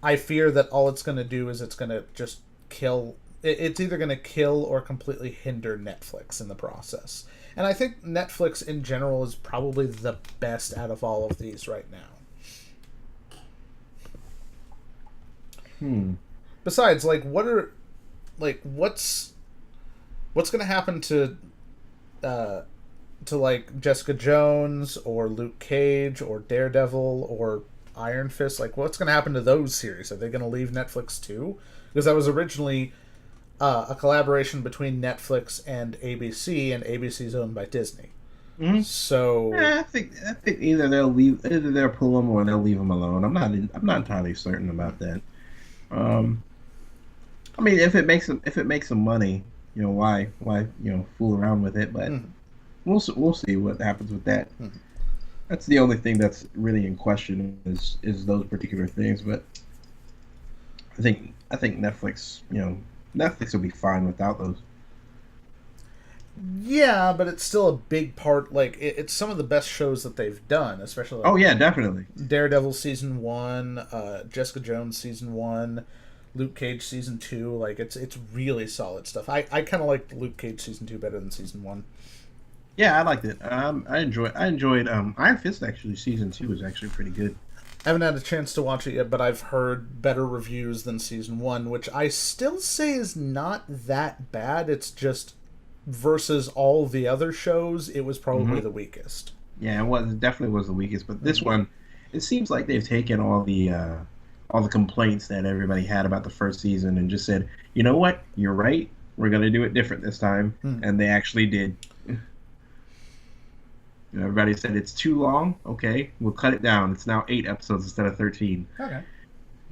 I fear that all it's going to do is it's going to just kill... It's either going to kill or completely hinder Netflix in the process. And I think Netflix in general is probably the best out of all of these right now. Besides, like, what's going to happen to like Jessica Jones or Luke Cage or Daredevil or Iron Fist, like what's going to happen to those series? Are they going to leave Netflix too? Because that was originally a collaboration between Netflix and ABC, and ABC is owned by Disney. Mm-hmm. So I think either they'll pull them or they'll leave them alone. I'm not entirely certain about that. I mean, if it makes them money, why fool around with it? But we'll see what happens with that. That's the only thing that's really in question is those particular things. But I think Netflix Netflix will be fine without those. yeah, but it's still a big part. Like it's some of the best shows that they've done, especially Oh like yeah, definitely. Daredevil season 1, Jessica Jones season 1, Luke Cage season 2. Like it's really solid stuff. I kind of liked Luke Cage season 2 better than season 1. Yeah, I liked it. I enjoyed Iron Fist actually. Season 2 was actually pretty good. I haven't had a chance to watch it yet, but I've heard better reviews than season 1, which I still say is not that bad. It's just versus all the other shows, it was probably the weakest. Yeah, it definitely was the weakest. But this one, it seems like they've taken all the complaints that everybody had about the first season and just said, you know what, you're right. We're gonna do it different this time, and they actually did. Everybody said it's too long. Okay, we'll cut it down. It's now 8 episodes instead of 13. Okay.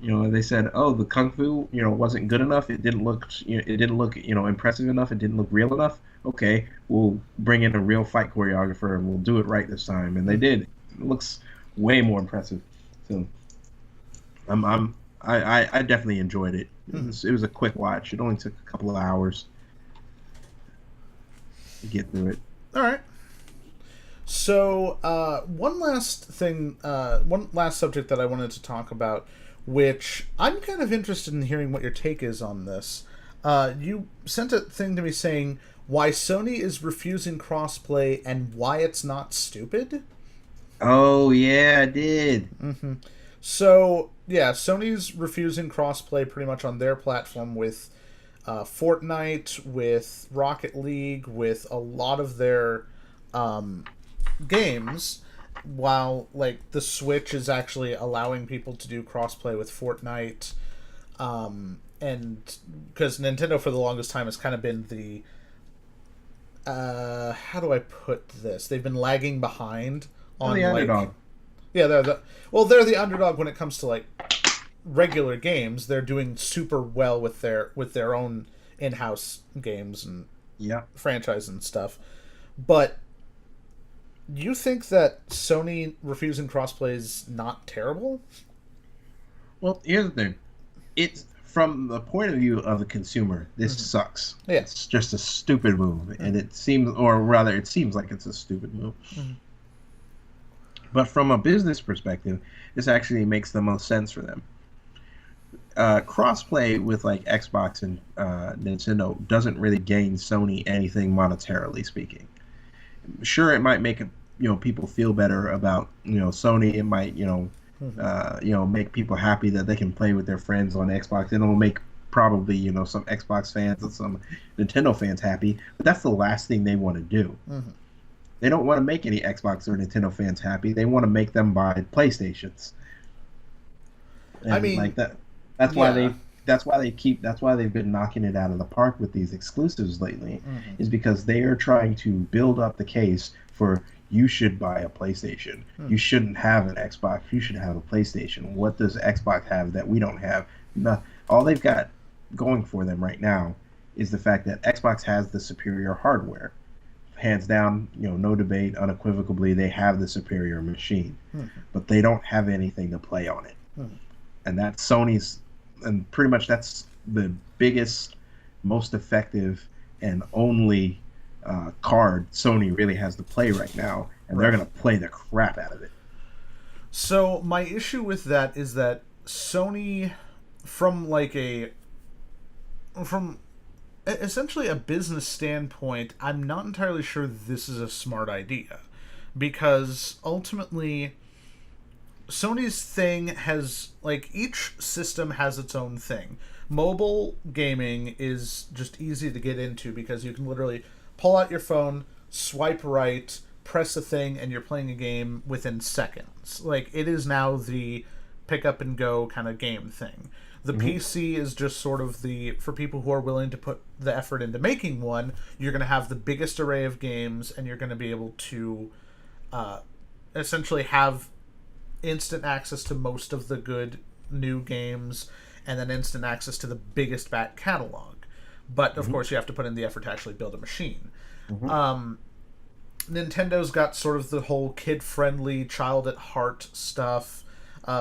They said, oh, the kung fu, wasn't good enough. It didn't look, impressive enough. It didn't look real enough. Okay, we'll bring in a real fight choreographer and we'll do it right this time. And they did. It looks way more impressive. So, I definitely enjoyed it. It was a quick watch. It only took a couple of hours to get through it. All right. So, one last subject that I wanted to talk about, which I'm kind of interested in hearing what your take is on this. You sent a thing to me saying why Sony is refusing crossplay and why it's not stupid. Oh, yeah, I did. So, yeah, Sony's refusing crossplay pretty much on their platform with Fortnite, with Rocket League, with a lot of their games, while like the Switch is actually allowing people to do crossplay with Fortnite, and because Nintendo for the longest time has kind of been the how do I put this? They've been lagging behind on the underdog. Yeah, they're the underdog when it comes to like regular games. They're doing super well with their own in-house games and franchise and stuff, but. You think that Sony refusing crossplay is not terrible? Well, here's the thing. It's from the point of view of the consumer, this sucks. Yeah. It's just a stupid move. And it seems like it's a stupid move. But from a business perspective, this actually makes the most sense for them. Crossplay with like Xbox and Nintendo doesn't really gain Sony anything monetarily speaking. Sure, it might make people feel better about Sony. It might make people happy that they can play with their friends on Xbox. It'll make probably some Xbox fans and some Nintendo fans happy. But that's the last thing they want to do. They don't want to make any Xbox or Nintendo fans happy. They want to make them buy PlayStations. And I mean, like that. That's why they've been knocking it out of the park with these exclusives lately, is because they are trying to build up the case for you should buy a PlayStation. You shouldn't have an Xbox. You should have a PlayStation. What does Xbox have that we don't have? All they've got going for them right now is the fact that Xbox has the superior hardware. Hands down, no debate, unequivocally, they have the superior machine. But they don't have anything to play on it. And that's Sony's. And pretty much that's the biggest, most effective, and only card Sony really has to play right now, and they're going to play the crap out of it. So my issue with that is that Sony, from essentially a business standpoint, I'm not entirely sure this is a smart idea, because ultimately Sony's thing has, like, each system has its own thing. Mobile gaming is just easy to get into because you can literally pull out your phone, swipe right, press a thing and you're playing a game within seconds. Like, it is now the pick up and go kind of game thing. The PC is just sort of for people who are willing to put the effort into making one, you're going to have the biggest array of games, and you're going to be able to essentially have instant access to most of the good new games, and then instant access to the biggest back catalog. But, of course, you have to put in the effort to actually build a machine. Nintendo's got sort of the whole kid-friendly, child-at-heart stuff.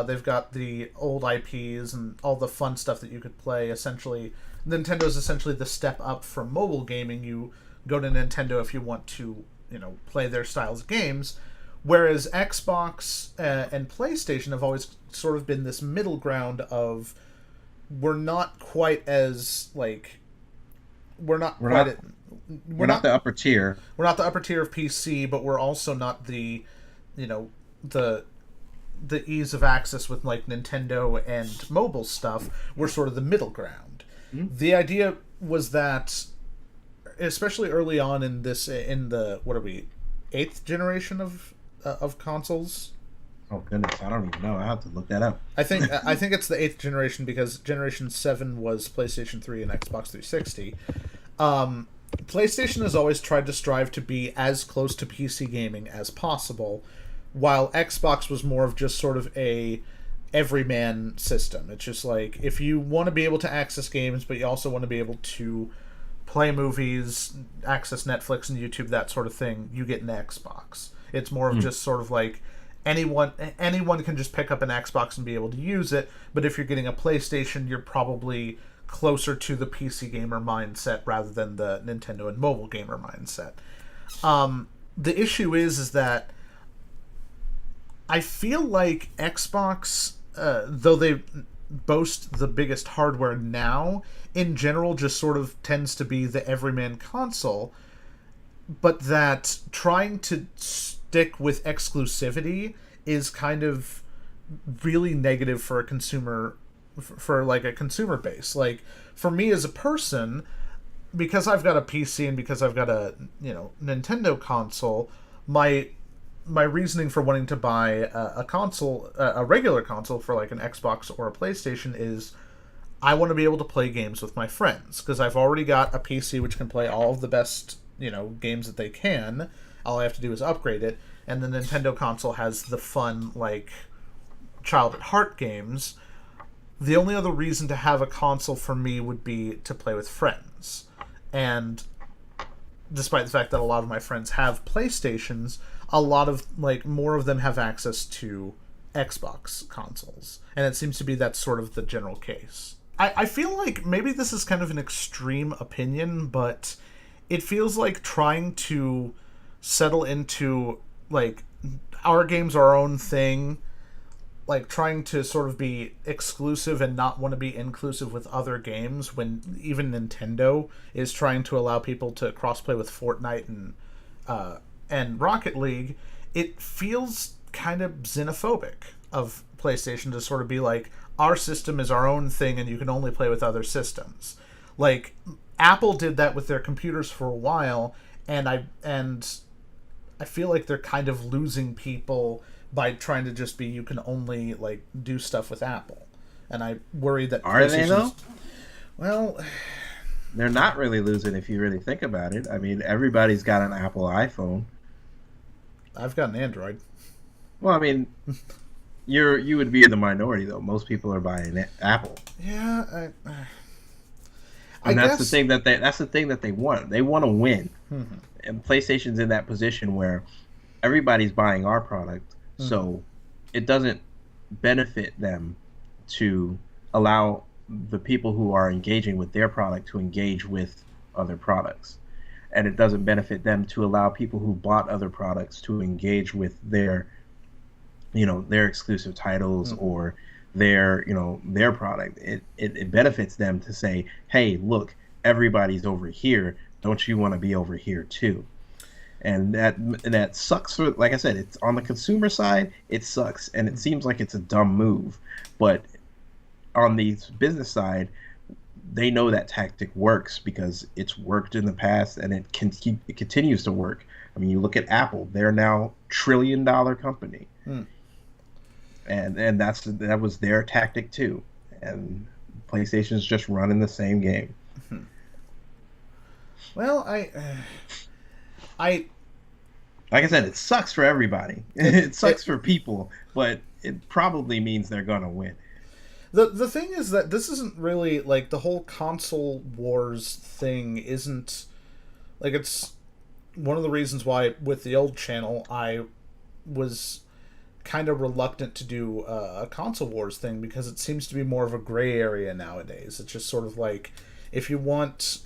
They've got the old IPs and all the fun stuff that you could play. Essentially, Nintendo's essentially the step up from mobile gaming. You go to Nintendo if you want to, play their styles of games. Whereas Xbox and PlayStation have always sort of been this middle ground of we're not quite as we're not the upper tier. We're not the upper tier of PC, but we're also not the ease of access with like Nintendo and mobile stuff. We're sort of the middle ground. The idea was that, especially early on in the what are we, 8th generation of consoles? Oh goodness, I don't even know. I have to look that up. I think it's the 8th generation, because Generation 7 was PlayStation 3 and Xbox 360. PlayStation has always tried to strive to be as close to PC gaming as possible, while Xbox was more of just sort of a everyman system. It's just like, if you want to be able to access games, but you also want to be able to play movies, access Netflix and YouTube, that sort of thing, you get an Xbox. It's more of just sort of like anyone can just pick up an Xbox and be able to use it, but if you're getting a PlayStation, you're probably closer to the PC gamer mindset rather than the Nintendo and mobile gamer mindset. The issue is that I feel like Xbox, though they boast the biggest hardware now, in general just sort of tends to be the everyman console, but that trying to stick with exclusivity is kind of really negative for a consumer, for like a consumer base. Like, for me as a person, because I've got a PC and because I've got a Nintendo console, my reasoning for wanting to buy a console, a regular console for like an Xbox or a PlayStation, is I want to be able to play games with my friends, because I've already got a PC which can play all of the best games that they can. All I have to do is upgrade it, and the Nintendo console has the fun, like, child at heart games. The only other reason to have a console for me would be to play with friends, and despite the fact that a lot of my friends have PlayStations, a lot of, like, more of them have access to Xbox consoles, and it seems to be that's sort of the general case. I feel like maybe this is kind of an extreme opinion, but it feels like trying to settle into, like, our games are our own thing, like trying to sort of be exclusive and not want to be inclusive with other games, when even Nintendo is trying to allow people to crossplay with Fortnite and Rocket League. It feels kind of xenophobic of PlayStation to sort of be like, our system is our own thing and you can only play with other systems. Like, Apple did that with their computers for a while, and I feel like they're kind of losing people by trying to just be, you can only, like, do stuff with Apple. And I worry that are they though? Well, they're not really losing if you really think about it. I mean, everybody's got an Apple iPhone. I've got an Android. Well, I mean, you would be in the minority though. Most people are buying Apple. Yeah, and that's the thing that they want. They want to win. Mm-hmm. And PlayStation's in that position where everybody's buying our product, so it doesn't benefit them to allow the people who are engaging with their product to engage with other products. And it doesn't benefit them to allow people who bought other products to engage with their exclusive titles or their product. It benefits them to say, hey, look, everybody's over here. Don't you want to be over here too? And that sucks for, like I said, it's on the consumer side, it sucks. And it seems like it's a dumb move. But on the business side, they know that tactic works because it's worked in the past and it continues to work. I mean, you look at Apple; they're now $1 trillion company, and that was their tactic too. And PlayStation's just running the same game. Well, I like I said, it sucks for everybody. It sucks for people, but it probably means they're gonna win. The thing is that this isn't really like the whole console wars thing isn't like it's one of the reasons why with the old channel I was kind of reluctant to do a console wars thing because it seems to be more of a gray area nowadays. It's just sort of like if you want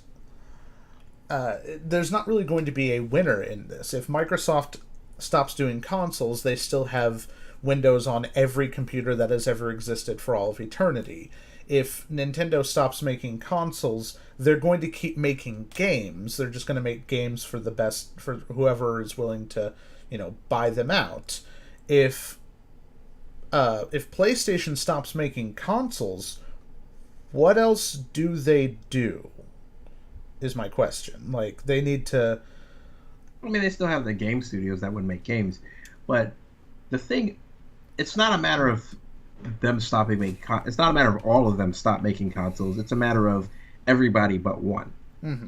there's not really going to be a winner in this. If Microsoft stops doing consoles, they still have Windows on every computer that has ever existed for all of eternity. If Nintendo stops making consoles, they're going to keep making games. They're just going to make games for the best, for whoever is willing to, buy them out. If PlayStation stops making consoles, what else do they do? Is my question. Like, they need to... I mean, they still have the game studios that would make games, but the thing, it's not a matter of them stopping making... It's not a matter of all of them stop making consoles. It's a matter of everybody but one. Mm-hmm.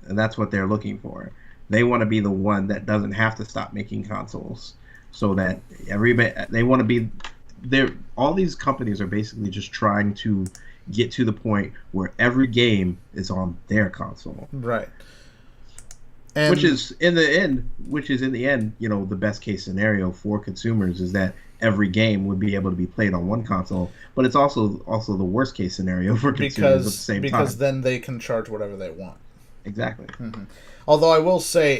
And that's what they're looking for. They want to be the one that doesn't have to stop making consoles, so that everybody... They want to be... All these companies are basically just trying to get to the point where every game is on their console, right? And which is in the end, the best case scenario for consumers is that every game would be able to be played on one console. But it's also the worst case scenario for consumers at the same time, because then they can charge whatever they want. Exactly. Mm-hmm. Although I will say,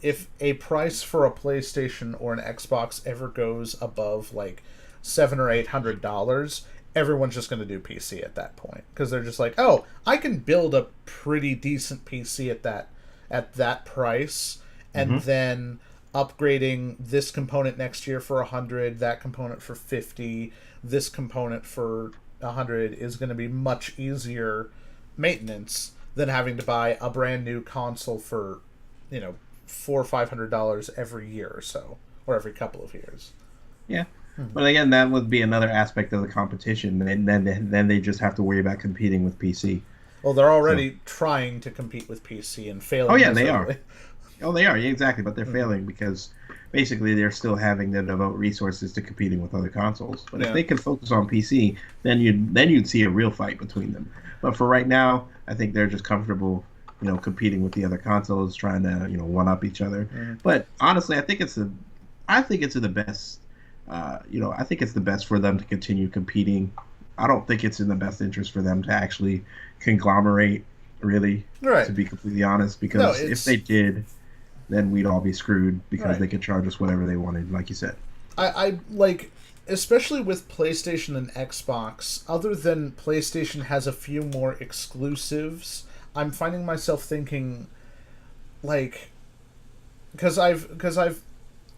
if a price for a PlayStation or an Xbox ever goes above like $700 or $800, everyone's just going to do PC at that point, because they're just like, oh, I can build a pretty decent PC at that price, and then upgrading this component next year for $100, that component for $50, this component for $100 is going to be much easier maintenance than having to buy a brand new console for $400 or $500 every year or so, or every couple of years. Yeah. But again, that would be another aspect of the competition, and then they just have to worry about competing with PC. Well, they're already trying to compete with PC and failing. Oh yeah, they are. Oh, they are. Yeah, exactly. But they're failing because basically they're still having to devote resources to competing with other consoles. But if they could focus on PC, then you'd see a real fight between them. But for right now, I think they're just comfortable, competing with the other consoles, trying to one up each other. But honestly, I think it's the best. I think it's the best for them to continue competing. I don't think it's in the best interest for them to actually conglomerate, really, to be completely honest, because if they did, then we'd all be screwed because they could charge us whatever they wanted, like you said. I like, especially with PlayStation and Xbox, other than PlayStation has a few more exclusives, I'm finding myself thinking, like, because I've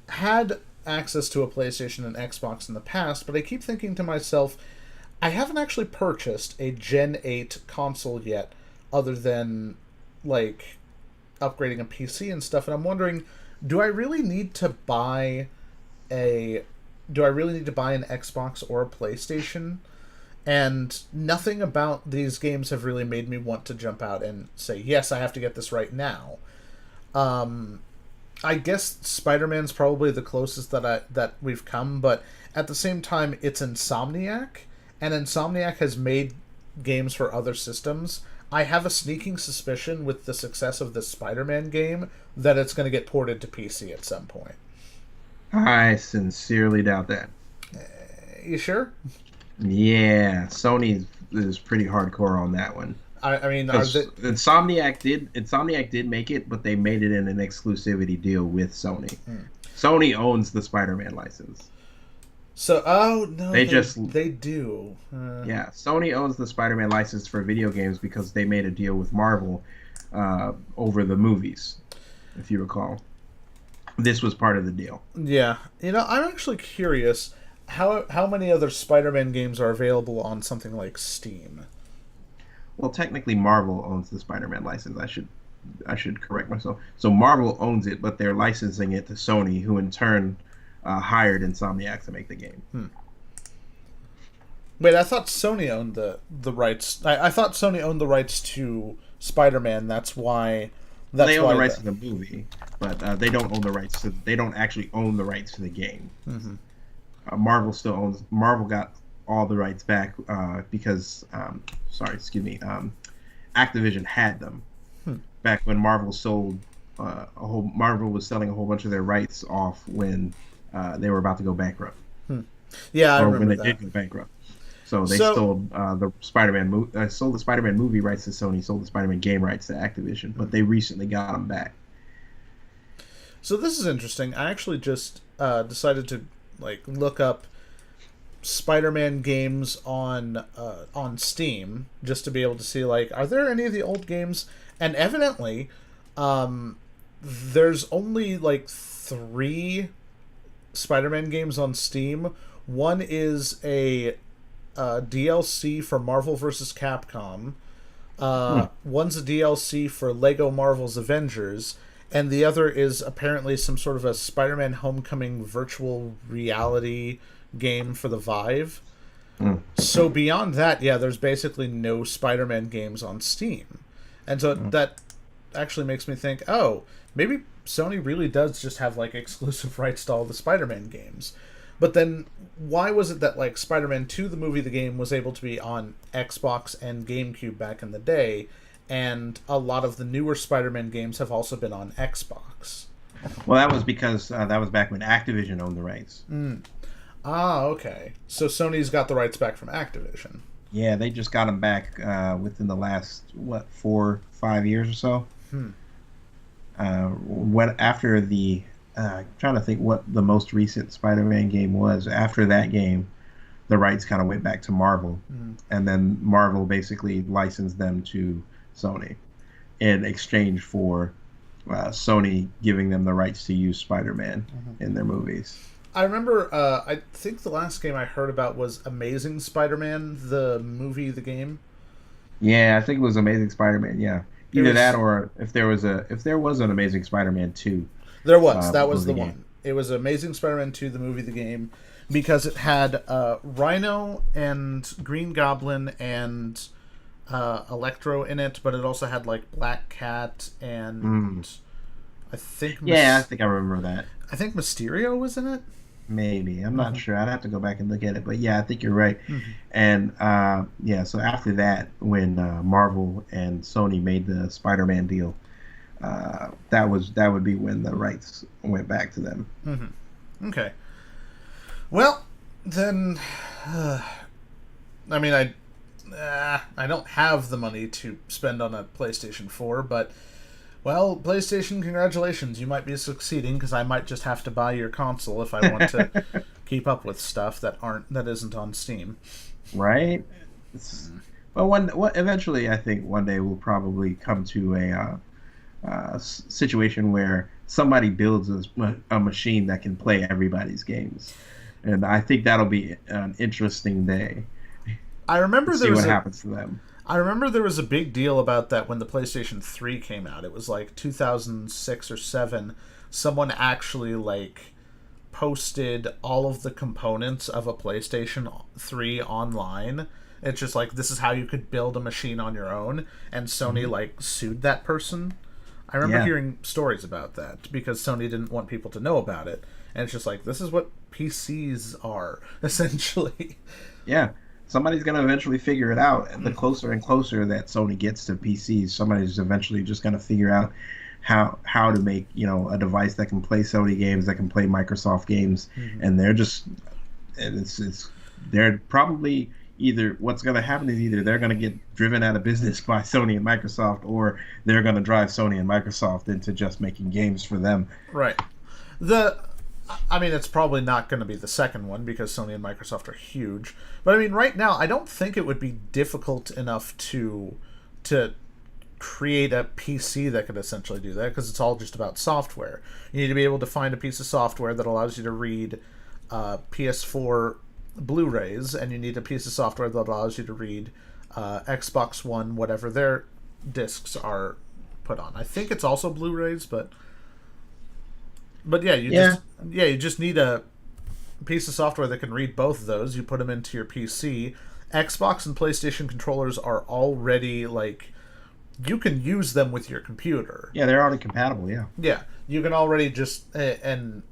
had access to a PlayStation and Xbox in the past, but I keep thinking to myself, I haven't actually purchased a Gen 8 console yet, other than like upgrading a PC and stuff, and I'm wondering, do I really need to buy an Xbox or a PlayStation? And nothing about these games have really made me want to jump out and say, yes, I have to get this right now. I guess Spider-Man's probably the closest that we've come, but at the same time, it's Insomniac, and Insomniac has made games for other systems. I have a sneaking suspicion with the success of this Spider-Man game that it's going to get ported to PC at some point. I sincerely doubt that. You sure? Yeah, Sony is pretty hardcore on that one. I mean, Insomniac did make it, but they made it in an exclusivity deal with Sony. Sony owns the Spider-Man license. So, they do. Yeah, Sony owns the Spider-Man license for video games because they made a deal with Marvel over the movies, if you recall. This was part of the deal. Yeah, I'm actually curious how many other Spider-Man games are available on something like Steam. Well, technically, Marvel owns the Spider-Man license. I should correct myself. So Marvel owns it, but they're licensing it to Sony, who in turn hired Insomniac to make the game. Wait, I thought Sony owned the rights. I thought Sony owned the rights to Spider-Man. That's why. Well, they own the rights to the movie, but they don't own the rights to. They don't actually own the rights to the game. Marvel still owns. Marvel got all the rights back because, sorry, excuse me, Activision had them back when Marvel sold Marvel was selling a whole bunch of their rights off when they were about to go bankrupt. Yeah, I or remember when that. they did go bankrupt. So they sold the Spider-Man sold the Spider-Man movie rights to Sony, sold the Spider-Man game rights to Activision, but they recently got them back. So this is interesting. I actually just decided to look up Spider-Man games on Steam just to be able to see are there any of the old games? And evidently, there's only 3 Spider-Man games on Steam. One is a DLC for Marvel vs. Capcom. One's a DLC for Lego Marvel's Avengers, and the other is apparently some sort of a Spider-Man Homecoming virtual reality game for the Vive. So beyond that, yeah, there's basically no Spider-Man games on Steam. And so that actually makes me think, oh, maybe Sony really does just have exclusive rights to all the Spider-Man games. But then why was it that Spider-Man 2, the movie, the game, was able to be on Xbox and GameCube back in the day, and a lot of the newer Spider-Man games have also been on Xbox? Well, that was because that was back when Activision owned the rights. Ah, okay. So Sony's got the rights back from Activision. Yeah, they just got them back within the last 4-5 years or so. After the trying to think what the most recent Spider-Man game was. After that game, the rights kind of went back to Marvel, and then Marvel basically licensed them to Sony in exchange for Sony giving them the rights to use Spider-Man in their movies. I remember, I think the last game I heard about was Amazing Spider-Man, the movie, the game. Yeah, I think it was Amazing Spider-Man. Yeah, either that or if there was an Amazing Spider-Man 2. There was. That was the one. It was Amazing Spider-Man 2, the movie, the game, because it had Rhino and Green Goblin and Electro in it, but it also had Black Cat and I think I think I remember that. I think Mysterio was in it. Maybe. I'm not sure. I'd have to go back and look at it. But yeah, I think you're right. And so after that, when Marvel and Sony made the Spider-Man deal, that would be when the rights went back to them. Okay. Well, then, I mean, I don't have the money to spend on a PlayStation 4, but, well, PlayStation, congratulations. You might be succeeding, because I might just have to buy your console if I want to keep up with stuff that isn't on Steam. Right? Well, eventually, I think one day we'll probably come to a situation where somebody builds a machine that can play everybody's games, and I think that'll be an interesting day. I remember see what happens to them. I remember there was a big deal about that when the PlayStation 3 came out. It was 2006 or 7. Someone actually posted all of the components of a PlayStation 3 online. It's just this is how you could build a machine on your own, and Sony sued that person. I remember hearing stories about that because Sony didn't want people to know about it. And it's just this is what PCs are, essentially. Yeah. Somebody's going to eventually figure it out. And the closer and closer that Sony gets to PCs, somebody's eventually just going to figure out how to make, a device that can play Sony games, that can play Microsoft games. And they're probably what's going to happen is either they're going to get driven out of business by Sony and Microsoft, or they're going to drive Sony and Microsoft into just making games for them. Right. It's probably not going to be the second one because Sony and Microsoft are huge. But right now, I don't think it would be difficult enough to create a PC that could essentially do that, because it's all just about software. You need to be able to find a piece of software that allows you to read PS4 Blu-rays, and you need a piece of software that allows you to read Xbox One, whatever their discs are put on. I think it's also Blu-rays, but yeah, you just need a piece of software that can read both of those. You put them into your PC. Xbox and PlayStation controllers are already, like, you can use them with your computer. Yeah, they're already compatible, yeah. Yeah, you can already just, and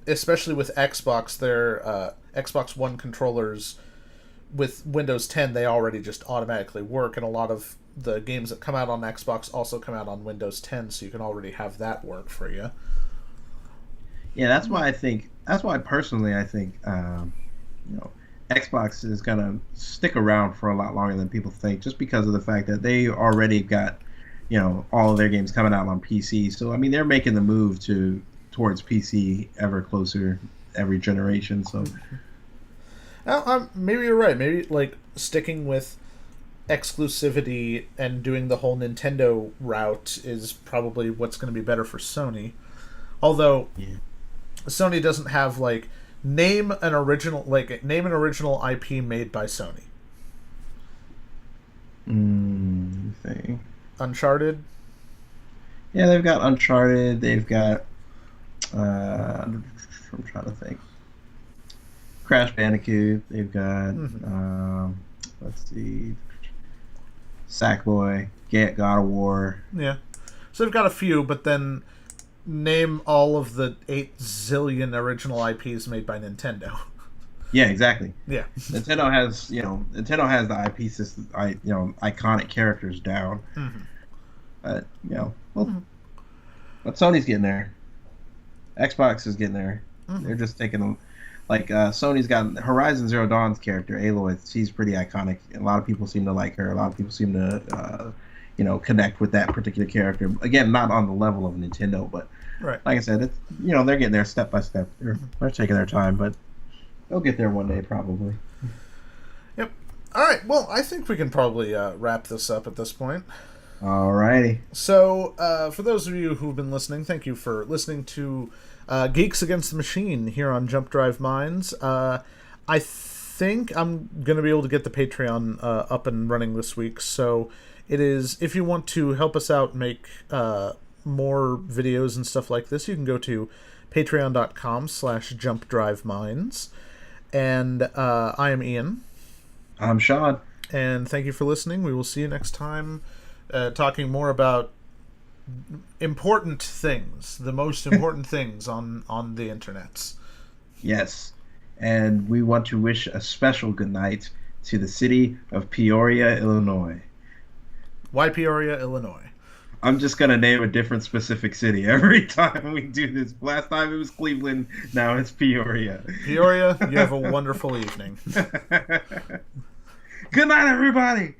especially with Xbox, their Xbox One controllers with Windows 10, they already just automatically work, and a lot of the games that come out on Xbox also come out on Windows 10, so you can already have that work for you. Yeah, that's why personally I think, Xbox is going to stick around for a lot longer than people think, just because of the fact that they already got, all of their games coming out on PC. So, I mean, they're making the move towards PC ever closer every generation. So, maybe you're right. Maybe, like, sticking with exclusivity and doing the whole Nintendo route is probably what's going to be better for Sony. Although, Sony doesn't have, like, name an original IP made by Sony. Thing. Uncharted. Yeah, they've got Uncharted. They've got. I'm trying to think. Crash Bandicoot. They've got. Let's see. Sackboy. God of War. Yeah. So they've got a few, but then name all of the 8 zillion original IPs made by Nintendo. Yeah, exactly. Yeah. Nintendo has the IP system, iconic characters down. But, but Sony's getting there. Xbox is getting there. They're just taking them. Like, Sony's got Horizon Zero Dawn's character, Aloy. She's pretty iconic. A lot of people seem to like her. A lot of people seem to, connect with that particular character. Again, not on the level of Nintendo, but right. Like I said, it's, they're getting there step by step. They're taking their time, but they'll get there one day, probably. Yep. All right. Well, I think we can probably wrap this up at this point. Alrighty. So, for those of you who've been listening, thank you for listening to Geeks Against the Machine here on Jump Drive Minds. I think I'm going to be able to get the Patreon up and running this week. So, it is, if you want to help us out, make more videos and stuff like this, you can go to patreon.com/jumpdriveminds. And I am Ian. I'm Sean. And thank you for listening. We will see you next time, talking more about important things, the most important things on the internets. Yes. And we want to wish a special good night to the city of Peoria, Illinois. Why Peoria, Illinois? I'm just going to name a different specific city every time we do this. Last time it was Cleveland, now it's Peoria. Peoria, you have a wonderful evening. Good night, everybody!